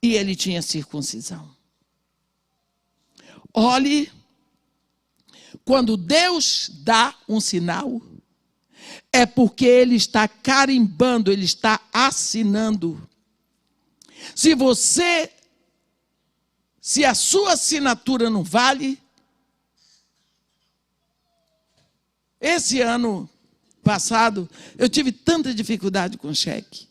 E ele tinha circuncisão. Olhe, quando Deus dá um sinal, é porque ele está carimbando, ele está assinando. Se a sua assinatura não vale, esse ano passado, eu tive tanta dificuldade com cheque.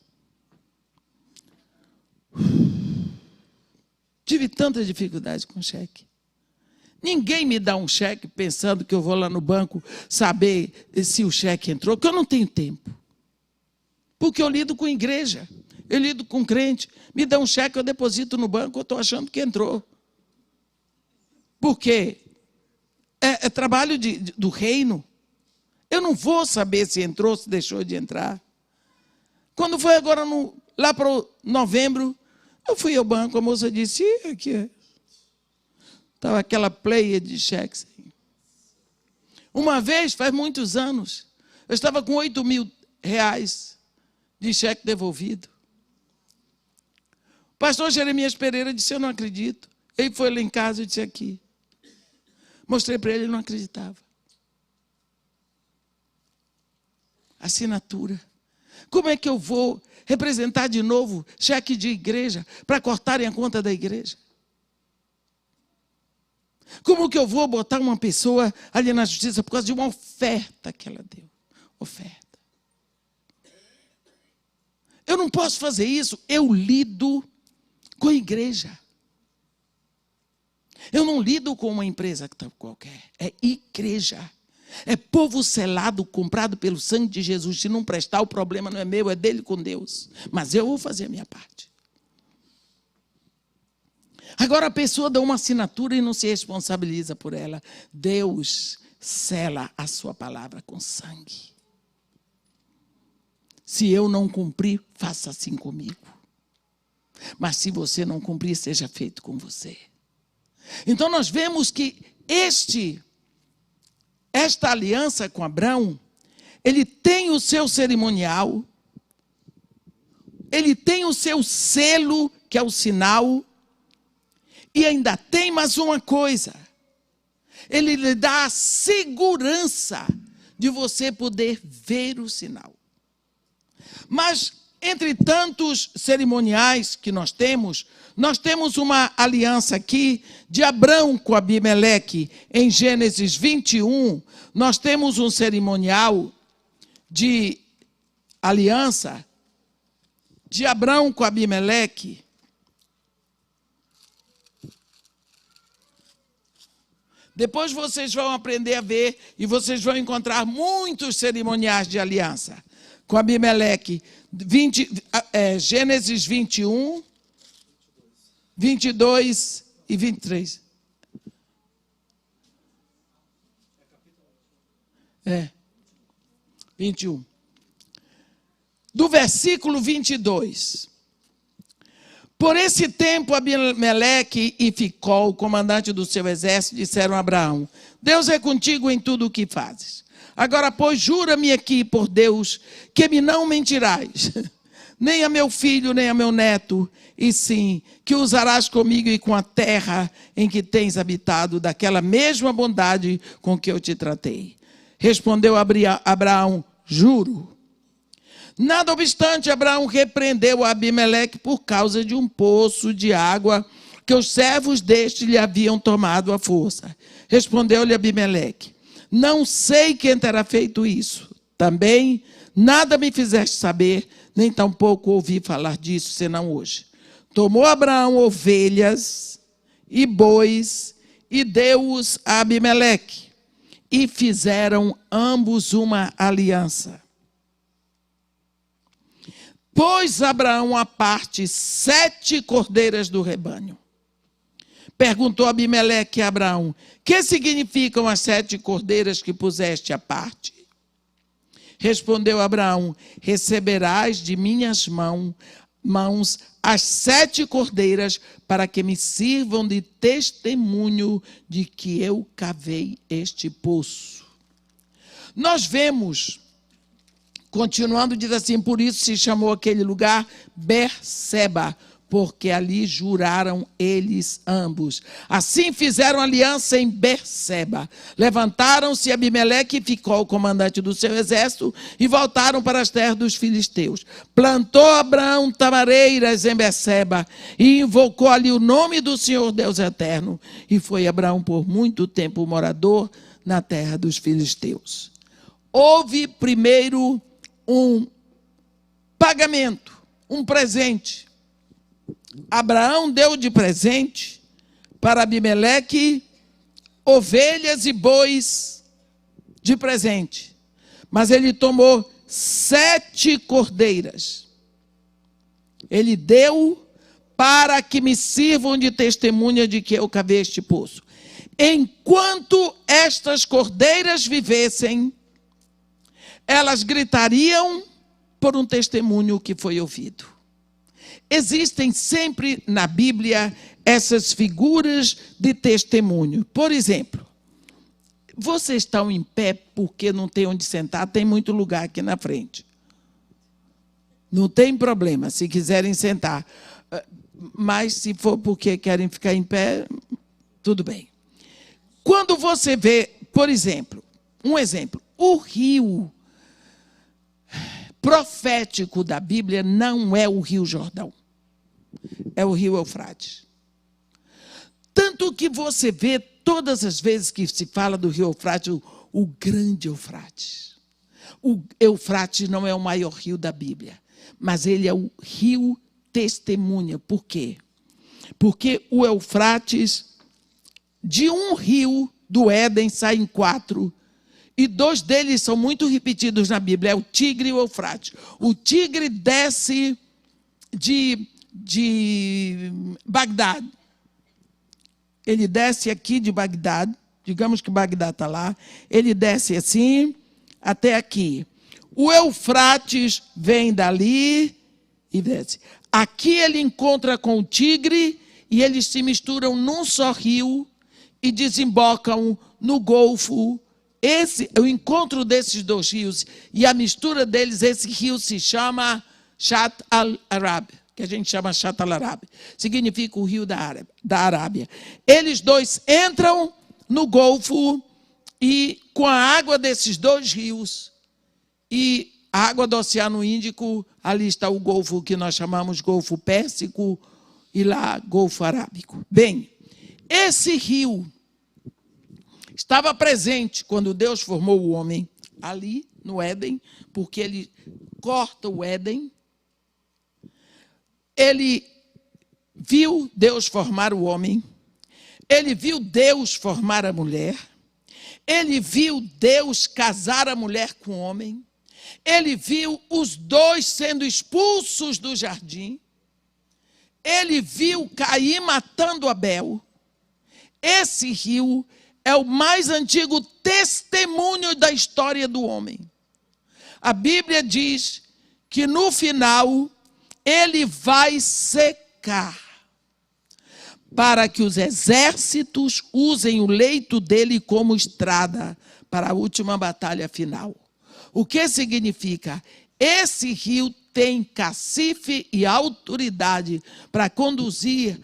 Tive tanta dificuldade com cheque. Ninguém me dá um cheque pensando que eu vou lá no banco saber se o cheque entrou, porque eu não tenho tempo. Porque eu lido com igreja, eu lido com crente. Me dá um cheque, eu deposito no banco, eu estou achando que entrou. Por quê? É trabalho do reino. Eu não vou saber se entrou, se deixou de entrar. Quando foi agora, lá para novembro, Eu fui ao banco, a moça disse, aqui. Estava aquela pleia de cheques. Uma vez, faz muitos anos, eu estava com 8 mil reais de cheque devolvido. O pastor Jeremias Pereira disse, eu não acredito. Ele foi lá em casa e disse aqui. Mostrei para ele, ele não acreditava. Assinatura. Como é que eu vou representar de novo cheque de igreja para cortarem a conta da igreja? Como que eu vou botar uma pessoa ali na justiça por causa de uma oferta que ela deu? Oferta. Eu não posso fazer isso. Eu lido com a igreja. Eu não lido com uma empresa qualquer. É igreja. É povo selado, comprado pelo sangue de Jesus. Se não prestar, o problema não é meu, é dele com Deus. Mas eu vou fazer a minha parte. Agora a pessoa dá uma assinatura e não se responsabiliza por ela. Deus sela a sua palavra com sangue. Se eu não cumprir, faça assim comigo. Mas se você não cumprir, seja feito com você. Então nós vemos que esta aliança com Abraão, ele tem o seu cerimonial, ele tem o seu selo, que é o sinal, e ainda tem mais uma coisa. Ele lhe dá a segurança de você poder ver o sinal. Mas, entre tantos cerimoniais que nós temos uma aliança aqui de Abrão com Abimeleque. Em Gênesis 21, nós temos um cerimonial de aliança de Abrão com Abimeleque. Depois vocês vão aprender a ver e vocês vão encontrar muitos cerimoniais de aliança com Abimeleque. Gênesis 21, 22 e 23. 21. Do versículo 22. Por esse tempo, Abimeleque e Ficol, comandante do seu exército, disseram a Abraão: Deus é contigo em tudo o que fazes. Agora, pois, jura-me aqui por Deus que me não mentirás, nem a meu filho, nem a meu neto, e sim, que usarás comigo e com a terra em que tens habitado, daquela mesma bondade com que eu te tratei. Respondeu Abraão: juro. Nada obstante, Abraão repreendeu a Abimeleque por causa de um poço de água que os servos deste lhe haviam tomado à força. Respondeu-lhe Abimeleque: não sei quem terá feito isso. Também nada me fizeste saber, nem tampouco ouvi falar disso, senão hoje. Tomou Abraão ovelhas e bois e deu-os a Abimeleque. E fizeram ambos uma aliança. Pôs Abraão à parte 7 cordeiras do rebanho. Perguntou Abimeleque a Abraão: que significam as 7 cordeiras que puseste à parte? Respondeu Abraão: receberás de minhas mãos as 7 cordeiras, para que me sirvam de testemunho de que eu cavei este poço. Nós vemos, continuando, diz assim: por isso se chamou aquele lugar Berseba, porque ali juraram eles ambos. Assim fizeram aliança em Berseba. Levantaram-se Abimeleque e Ficol, o comandante do seu exército, e voltaram para as terras dos filisteus. Plantou Abraão tamareiras em Berseba e invocou ali o nome do Senhor Deus eterno. E foi Abraão por muito tempo morador na terra dos filisteus. Houve primeiro um pagamento, um presente. Abraão deu de presente para Abimeleque ovelhas e bois de presente. Mas ele tomou 7 cordeiras. Ele deu para que me sirvam de testemunha de que eu cavei este poço. Enquanto estas cordeiras vivessem, elas gritariam por um testemunho que foi ouvido. Existem sempre na Bíblia essas figuras de testemunho. Por exemplo, vocês estão em pé porque não tem onde sentar, tem muito lugar aqui na frente. Não tem problema, se quiserem sentar. Mas se for porque querem ficar em pé, tudo bem. Quando você vê, por exemplo, um exemplo, o rio profético da Bíblia não é o Rio Jordão, é o Rio Eufrates. Tanto que você vê todas as vezes que se fala do Rio Eufrates, o grande Eufrates. O Eufrates não é o maior rio da Bíblia, mas ele é o rio testemunha. Por quê? Porque o Eufrates, de um rio do Éden, saem 4, e 2 deles são muito repetidos na Bíblia, é o Tigre e o Eufrates. O Tigre desce de Bagdá. Ele desce aqui de Bagdá, digamos que Bagdá está lá, ele desce assim até aqui. O Eufrates vem dali e desce. Aqui ele encontra com o Tigre e eles se misturam num só rio e desembocam no Golfo. O encontro desses 2 rios e a mistura deles, esse rio se chama Shatt al-Arab, que a gente chama Shatt al-Arab, significa o rio da Arábia. Eles 2 entram no Golfo e com a água desses 2 rios e a água do Oceano Índico, ali está o Golfo que nós chamamos Golfo Pérsico e lá Golfo Arábico. Bem, esse rio estava presente quando Deus formou o homem ali no Éden, porque ele corta o Éden. Ele viu Deus formar o homem, ele viu Deus formar a mulher, ele viu Deus casar a mulher com o homem, ele viu os 2 sendo expulsos do jardim, ele viu Caim matando Abel. Esse rio é o mais antigo testemunho da história do homem. A Bíblia diz que no final ele vai secar para que os exércitos usem o leito dele como estrada para a última batalha final. O que significa? Esse rio tem cacife e autoridade para conduzir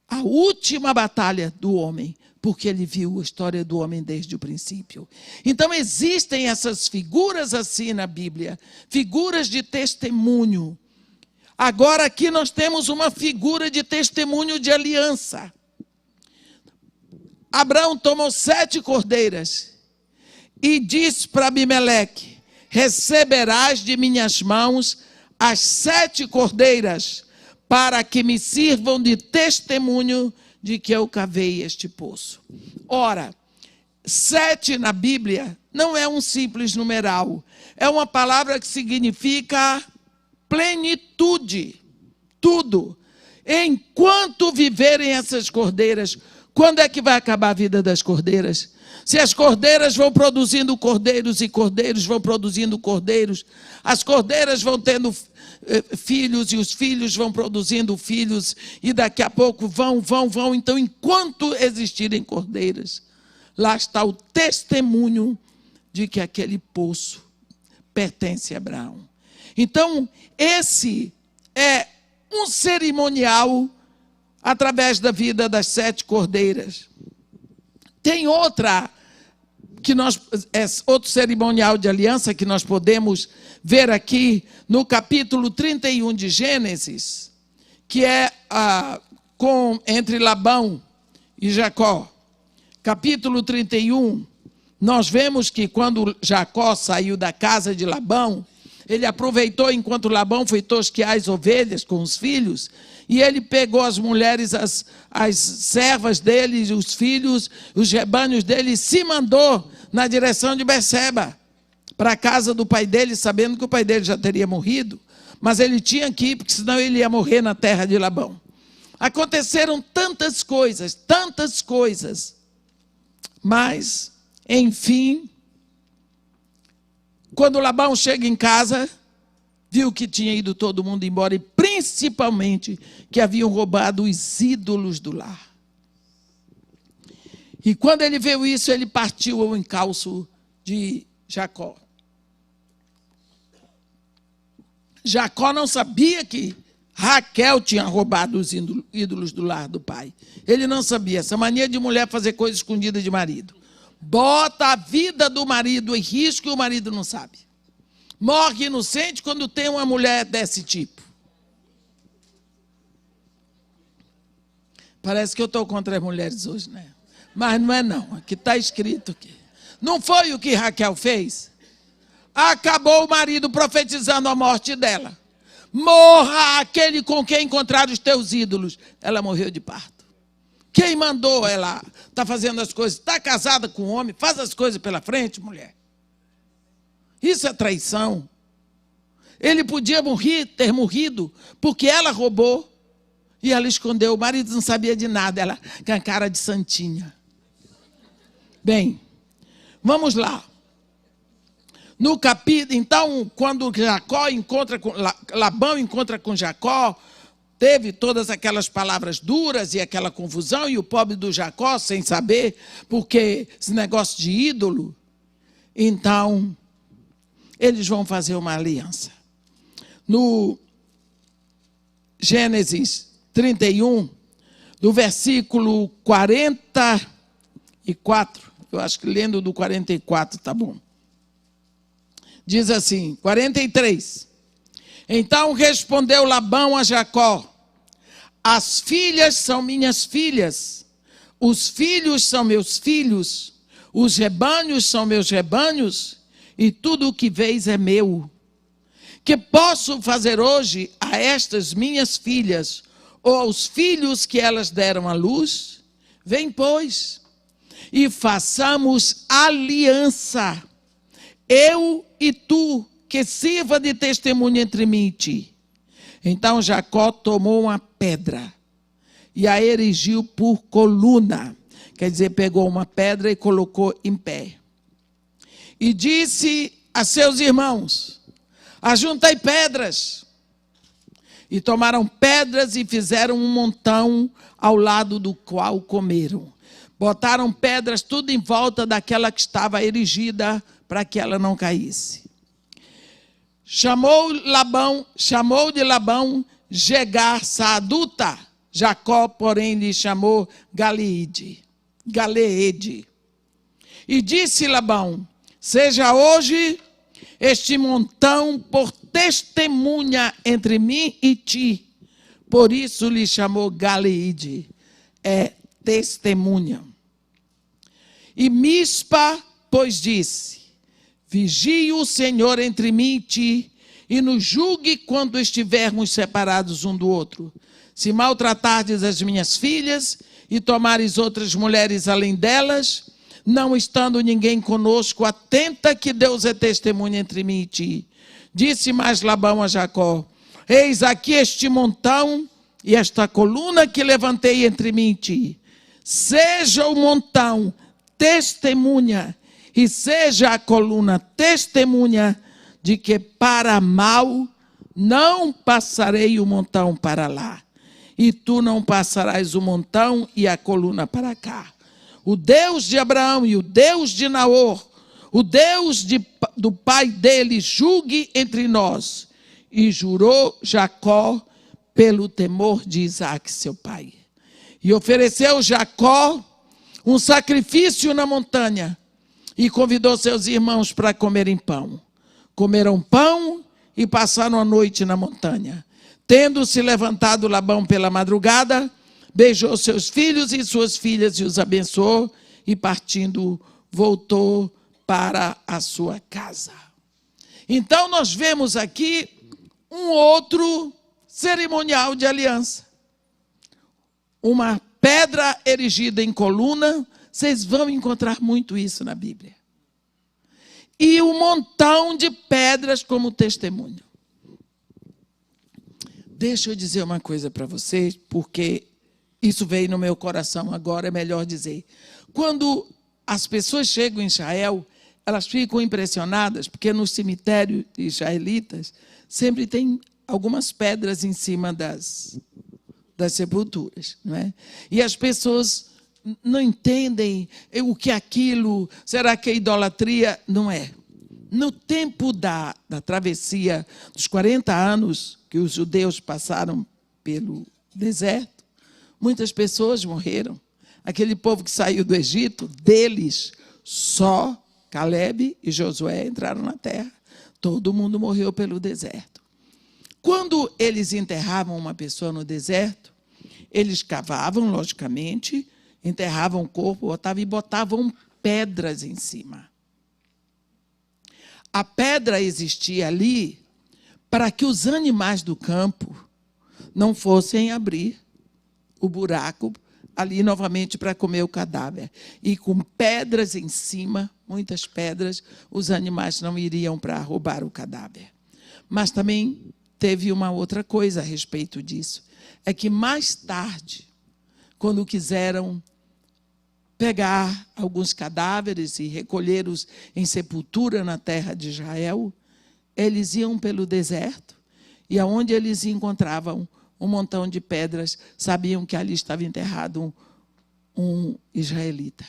a última batalha do homem, porque ele viu a história do homem desde o princípio. Então existem essas figuras assim na Bíblia, figuras de testemunho. Agora aqui nós temos uma figura de testemunho de aliança. Abraão tomou 7 cordeiras e disse para Abimeleque: receberás de minhas mãos as 7 cordeiras, para que me sirvam de testemunho de que eu cavei este poço. Ora, 7 na Bíblia não é um simples numeral, é uma palavra que significa plenitude, tudo. Enquanto viverem essas cordeiras, quando é que vai acabar a vida das cordeiras? Se as cordeiras vão produzindo cordeiros e cordeiros vão produzindo cordeiros, as cordeiras vão tendo filhos e os filhos vão produzindo filhos e daqui a pouco vão. Então, enquanto existirem cordeiras, lá está o testemunho de que aquele poço pertence a Abraão. Então, esse é um cerimonial através da vida das 7 cordeiras. Tem outro cerimonial de aliança que nós podemos ver aqui no capítulo 31 de Gênesis, que é entre Labão e Jacó. Capítulo 31, nós vemos que quando Jacó saiu da casa de Labão, ele aproveitou enquanto Labão foi tosquear as ovelhas com os filhos, e ele pegou as mulheres, as servas dele, os filhos, os rebanhos dele, e se mandou na direção de Berseba, para a casa do pai dele, sabendo que o pai dele já teria morrido, mas ele tinha que ir, porque senão ele ia morrer na terra de Labão. Aconteceram tantas coisas, mas, enfim, quando Labão chega em casa, viu que tinha ido todo mundo embora, e principalmente que haviam roubado os ídolos do lar. E quando ele viu isso, ele partiu ao encalço de Jacó. Jacó não sabia que Raquel tinha roubado os ídolos do lar do pai. Ele não sabia. Essa mania de mulher fazer coisa escondida de marido. Bota a vida do marido em risco e o marido não sabe. Morre inocente quando tem uma mulher desse tipo. Parece que eu estou contra as mulheres hoje, né? Mas não é não. Aqui está escrito aqui. Não foi o que Raquel fez? Acabou o marido profetizando a morte dela. Morra aquele com quem encontrar os teus ídolos. Ela morreu de parto. Quem mandou ela tá fazendo as coisas? Está casada com um homem? Faz as coisas pela frente, mulher. Isso é traição. Ele podia ter morrido porque ela roubou e ela escondeu. O marido não sabia de nada. Ela com a cara de santinha. Bem, vamos lá. No capítulo, então, quando Labão encontra com Jacó, teve todas aquelas palavras duras e aquela confusão, e o pobre do Jacó, sem saber, porque esse negócio de ídolo, então, eles vão fazer uma aliança. No Gênesis 31, do versículo 44, eu acho que lendo do 44 tá bom. Diz assim, 43. Então respondeu Labão a Jacó: as filhas são minhas filhas, os filhos são meus filhos, os rebanhos são meus rebanhos, e tudo o que vês é meu. Que posso fazer hoje a estas minhas filhas, ou aos filhos que elas deram à luz? Vem, pois, e façamos aliança, eu e tu, que sirva de testemunha entre mim e ti. Então Jacó tomou uma pedra e a erigiu por coluna. Quer dizer, pegou uma pedra e colocou em pé. E disse a seus irmãos: ajuntai pedras. E tomaram pedras e fizeram um montão ao lado do qual comeram. Botaram pedras tudo em volta daquela que estava erigida para que ela não caísse. Chamou de Labão Jegar Saaduta. Jacó, porém, lhe chamou Galeede. E disse Labão: seja hoje este montão por testemunha entre mim e ti. Por isso lhe chamou Galeede, é testemunha. E Mispa, pois disse: vigie o Senhor entre mim e ti, e nos julgue quando estivermos separados um do outro. Se maltratardes as minhas filhas e tomares outras mulheres além delas, não estando ninguém conosco, atenta que Deus é testemunha entre mim e ti. Disse mais Labão a Jacó: eis aqui este montão e esta coluna que levantei entre mim e ti. Seja o montão testemunha, e seja a coluna testemunha de que para mal não passarei o montão para lá, e tu não passarás o montão e a coluna para cá. O Deus de Abraão e o Deus de Naor, o Deus do pai dele, julgue entre nós. E jurou Jacó pelo temor de Isaque, seu pai. E ofereceu Jacó um sacrifício na montanha e convidou seus irmãos para comerem pão. Comeram pão e passaram a noite na montanha. Tendo-se levantado Labão pela madrugada, beijou seus filhos e suas filhas e os abençoou, e partindo voltou para a sua casa. Então nós vemos aqui um outro cerimonial de aliança. Uma pedra erigida em coluna, vocês vão encontrar muito isso na Bíblia. E um montão de pedras como testemunho. Deixa eu dizer uma coisa para vocês, porque isso veio no meu coração agora, é melhor dizer. Quando as pessoas chegam em Israel, elas ficam impressionadas, porque no cemitério de israelitas sempre tem algumas pedras em cima das sepulturas, não é? E as pessoas não entendem o que é aquilo. Será que é idolatria? Não é. No tempo da travessia dos 40 anos que os judeus passaram pelo deserto, muitas pessoas morreram. Aquele povo que saiu do Egito, deles, só Caleb e Josué entraram na terra. Todo mundo morreu pelo deserto. Quando eles enterravam uma pessoa no deserto, eles cavavam, logicamente, enterravam o corpo, botavam pedras em cima. A pedra existia ali para que os animais do campo não fossem abrir o buraco ali novamente para comer o cadáver. E com pedras em cima, muitas pedras, os animais não iriam para roubar o cadáver. Mas também teve uma outra coisa a respeito disso. É que mais tarde, quando quiseram pegar alguns cadáveres e recolhê-los em sepultura na terra de Israel, eles iam pelo deserto e aonde eles encontravam um montão de pedras, sabiam que ali estava enterrado um israelita.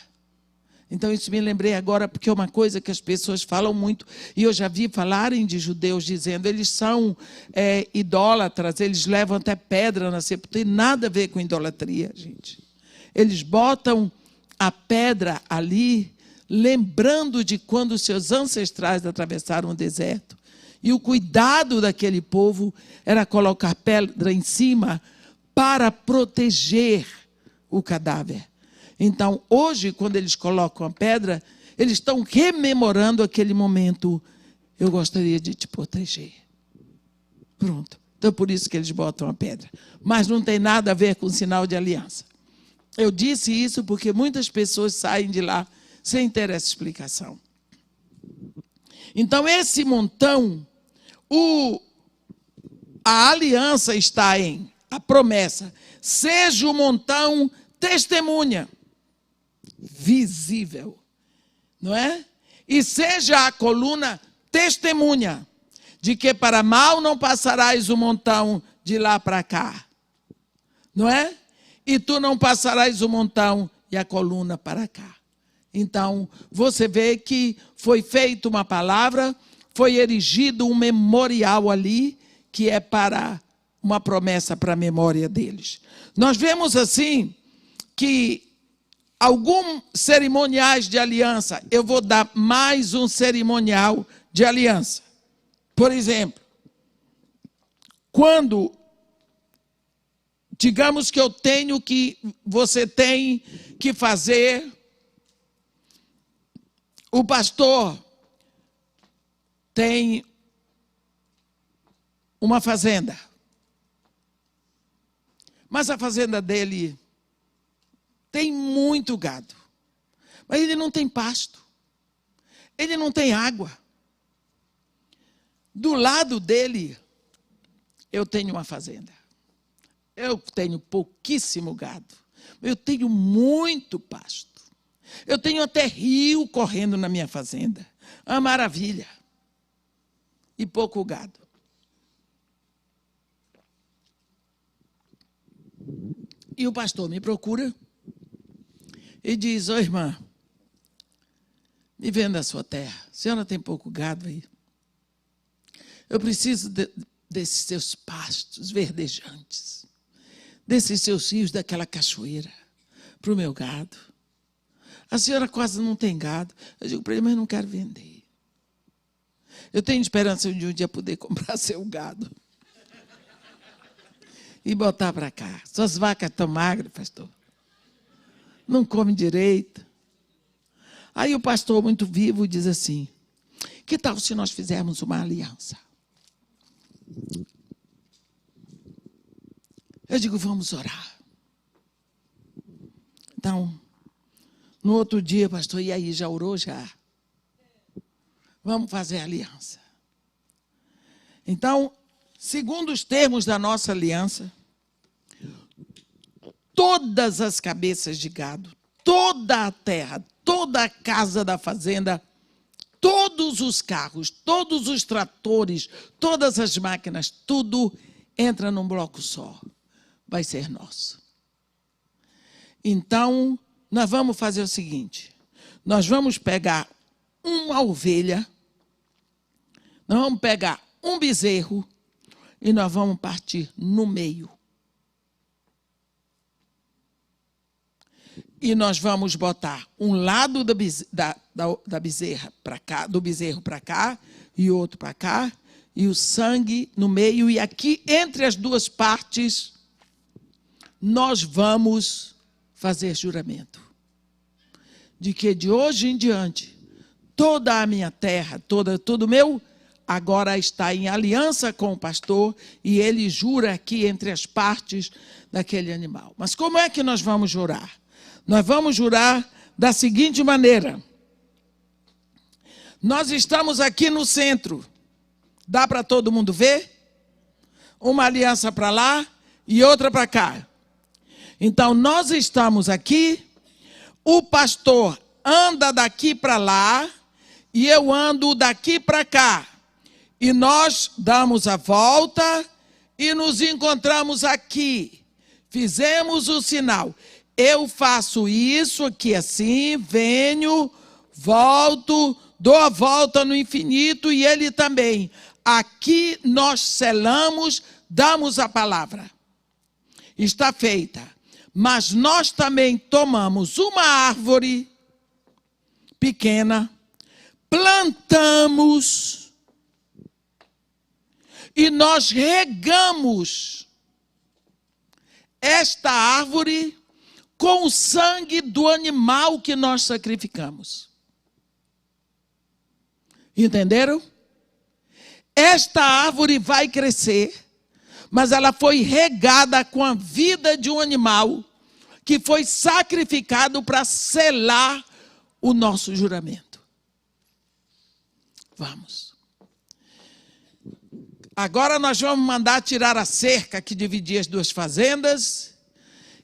Então, isso me lembrei agora, porque é uma coisa que as pessoas falam muito, e eu já vi falarem de judeus dizendo, eles são idólatras, eles levam até pedra na sepultura. Tem nada a ver com idolatria, gente. Eles botam a pedra ali, lembrando de quando seus ancestrais atravessaram o deserto. E o cuidado daquele povo era colocar pedra em cima para proteger o cadáver. Então, hoje, quando eles colocam a pedra, eles estão rememorando aquele momento. Eu gostaria de te proteger. Pronto. Então, por isso que eles botam a pedra. Mas não tem nada a ver com o sinal de aliança. Eu disse isso porque muitas pessoas saem de lá sem ter essa explicação. Então, esse montão, a aliança está a promessa. Seja o montão testemunha, visível, não é? E seja a coluna testemunha, de que para mal não passarás o montão de lá para cá, não é? E tu não passarás o montão e a coluna para cá. Então, você vê que foi feita uma palavra, foi erigido um memorial ali, que é para uma promessa para a memória deles. Nós vemos assim, que alguns cerimoniais de aliança, eu vou dar mais um cerimonial de aliança. Por exemplo, quando, digamos que você tem que fazer, o pastor tem uma fazenda, mas a fazenda dele tem muito gado, mas ele não tem pasto, ele não tem água. Do lado dele, eu tenho uma fazenda. Eu tenho pouquíssimo gado, eu tenho muito pasto. Eu tenho até rio correndo na minha fazenda. Uma maravilha. E pouco gado. E o pastor me procura e diz, ô irmã, me venda a sua terra. A senhora tem pouco gado aí. Eu preciso desses seus pastos verdejantes, desses seus rios, daquela cachoeira, para o meu gado. A senhora quase não tem gado. Eu digo para ele, mas não quero vender. Eu tenho esperança de um dia poder comprar seu gado e botar para cá. Suas vacas estão magras, pastor. Não come direito. Aí o pastor, muito vivo, diz assim, que tal se nós fizermos uma aliança? Eu digo, vamos orar. Então, no outro dia, pastor, e aí, já orou? Já. Vamos fazer aliança. Então, segundo os termos da nossa aliança, todas as cabeças de gado, toda a terra, toda a casa da fazenda, todos os carros, todos os tratores, todas as máquinas, tudo entra num bloco só. Vai ser nosso. Então, nós vamos fazer o seguinte. Nós vamos pegar uma ovelha, nós vamos pegar um bezerro e nós vamos partir no meio. E nós vamos botar um lado da bezerra para cá, do bezerro para cá e outro para cá, e o sangue no meio, e aqui entre as duas partes nós vamos fazer juramento de que de hoje em diante toda a minha terra, todo meu agora está em aliança com o pastor, e ele jura aqui entre as partes daquele animal. Mas como é que nós vamos jurar? Nós vamos jurar da seguinte maneira. Nós estamos aqui no centro. Dá para todo mundo ver? Uma aliança para lá e outra para cá. Então, nós estamos aqui, o pastor anda daqui para lá e eu ando daqui para cá. E nós damos a volta e nos encontramos aqui. Fizemos o sinal. Eu faço isso aqui assim, venho, volto, dou a volta no infinito e ele também. Aqui nós selamos, damos a palavra. Está feita. Mas nós também tomamos uma árvore pequena, plantamos e nós regamos esta árvore com o sangue do animal que nós sacrificamos. Entenderam? Esta árvore vai crescer, mas ela foi regada com a vida de um animal que foi sacrificado para selar o nosso juramento. Vamos. Agora nós vamos mandar tirar a cerca que dividia as duas fazendas,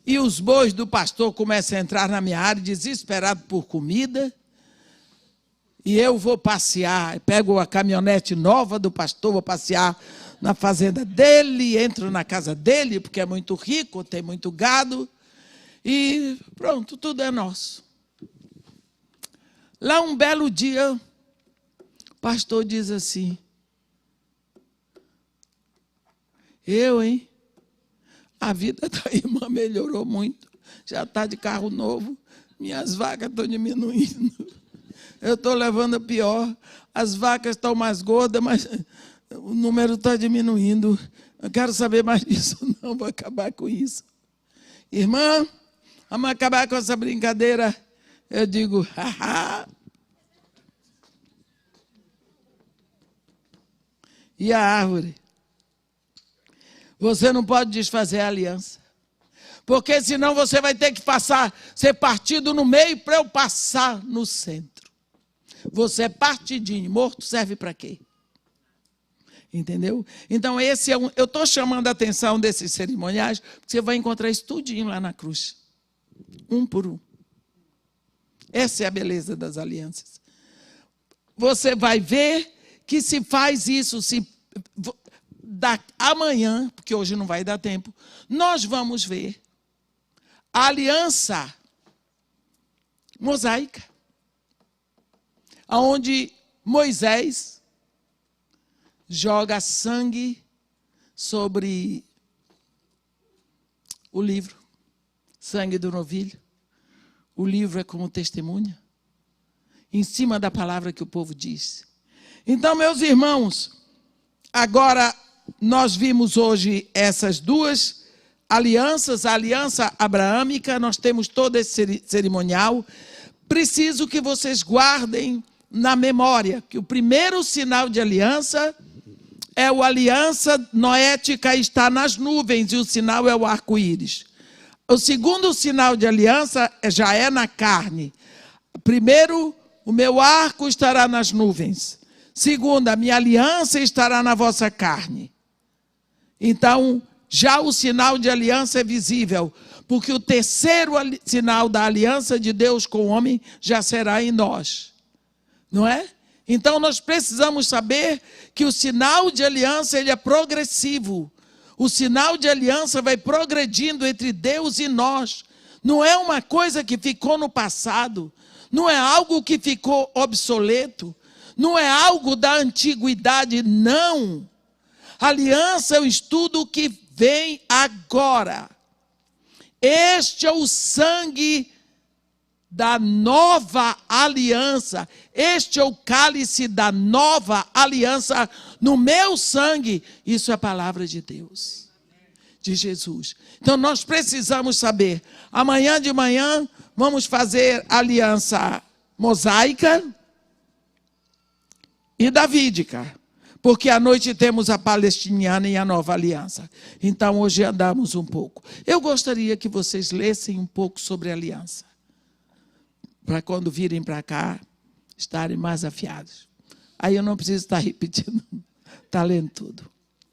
e os bois do pastor começam a entrar na minha área desesperado por comida. E eu vou passear, pego a caminhonete nova do pastor, vou passear na fazenda dele, entro na casa dele, porque é muito rico, tem muito gado. E pronto, tudo é nosso. Lá um belo dia, o pastor diz assim: a vida da irmã melhorou muito. Já está de carro novo, minhas vacas estão diminuindo. Eu estou levando a pior. As vacas estão mais gordas, mas o número está diminuindo. Eu quero saber mais disso, não. Vou acabar com isso. Irmã, vamos acabar com essa brincadeira. Eu digo, haha. E a árvore? Você não pode desfazer a aliança. Porque senão você vai ter que ser partido no meio para eu passar no centro. Você é partidinho, morto serve para quê? Entendeu? Então eu estou chamando a atenção desses cerimoniais, porque você vai encontrar isso tudinho lá na cruz. Um por um. Essa é a beleza das alianças. Você vai ver que se faz isso, amanhã, porque hoje não vai dar tempo, nós vamos ver a aliança mosaica, onde Moisés joga sangue sobre o livro, sangue do novilho. O livro é como testemunha, em cima da palavra que o povo diz. Então, meus irmãos, agora nós vimos hoje essas duas alianças, a aliança abraâmica, nós temos todo esse cerimonial. Preciso que vocês guardem na memória que o primeiro sinal de aliança é a aliança noética, está nas nuvens, e o sinal é o arco-íris. O segundo sinal de aliança já é na carne. Primeiro, o meu arco estará nas nuvens. Segundo, a minha aliança estará na vossa carne. Então, já o sinal de aliança é visível, porque o terceiro sinal da aliança de Deus com o homem já será em nós. Não é? Então nós precisamos saber que o sinal de aliança ele é progressivo. O sinal de aliança vai progredindo entre Deus e nós. Não é uma coisa que ficou no passado. Não é algo que ficou obsoleto. Não é algo da antiguidade, não. Aliança é o estudo que vem agora. Este é o sangue da nova aliança. Este é o cálice da nova aliança no meu sangue. Isso é a palavra de Deus, de Jesus. Então nós precisamos saber. Amanhã de manhã vamos fazer aliança mosaica e davídica. Porque à noite temos a palestiniana e a nova aliança. Então hoje andamos um pouco. Eu gostaria que vocês lessem um pouco sobre a aliança. Para quando virem para cá, estarem mais afiados. Aí eu não preciso estar repetindo, está lendo tudo.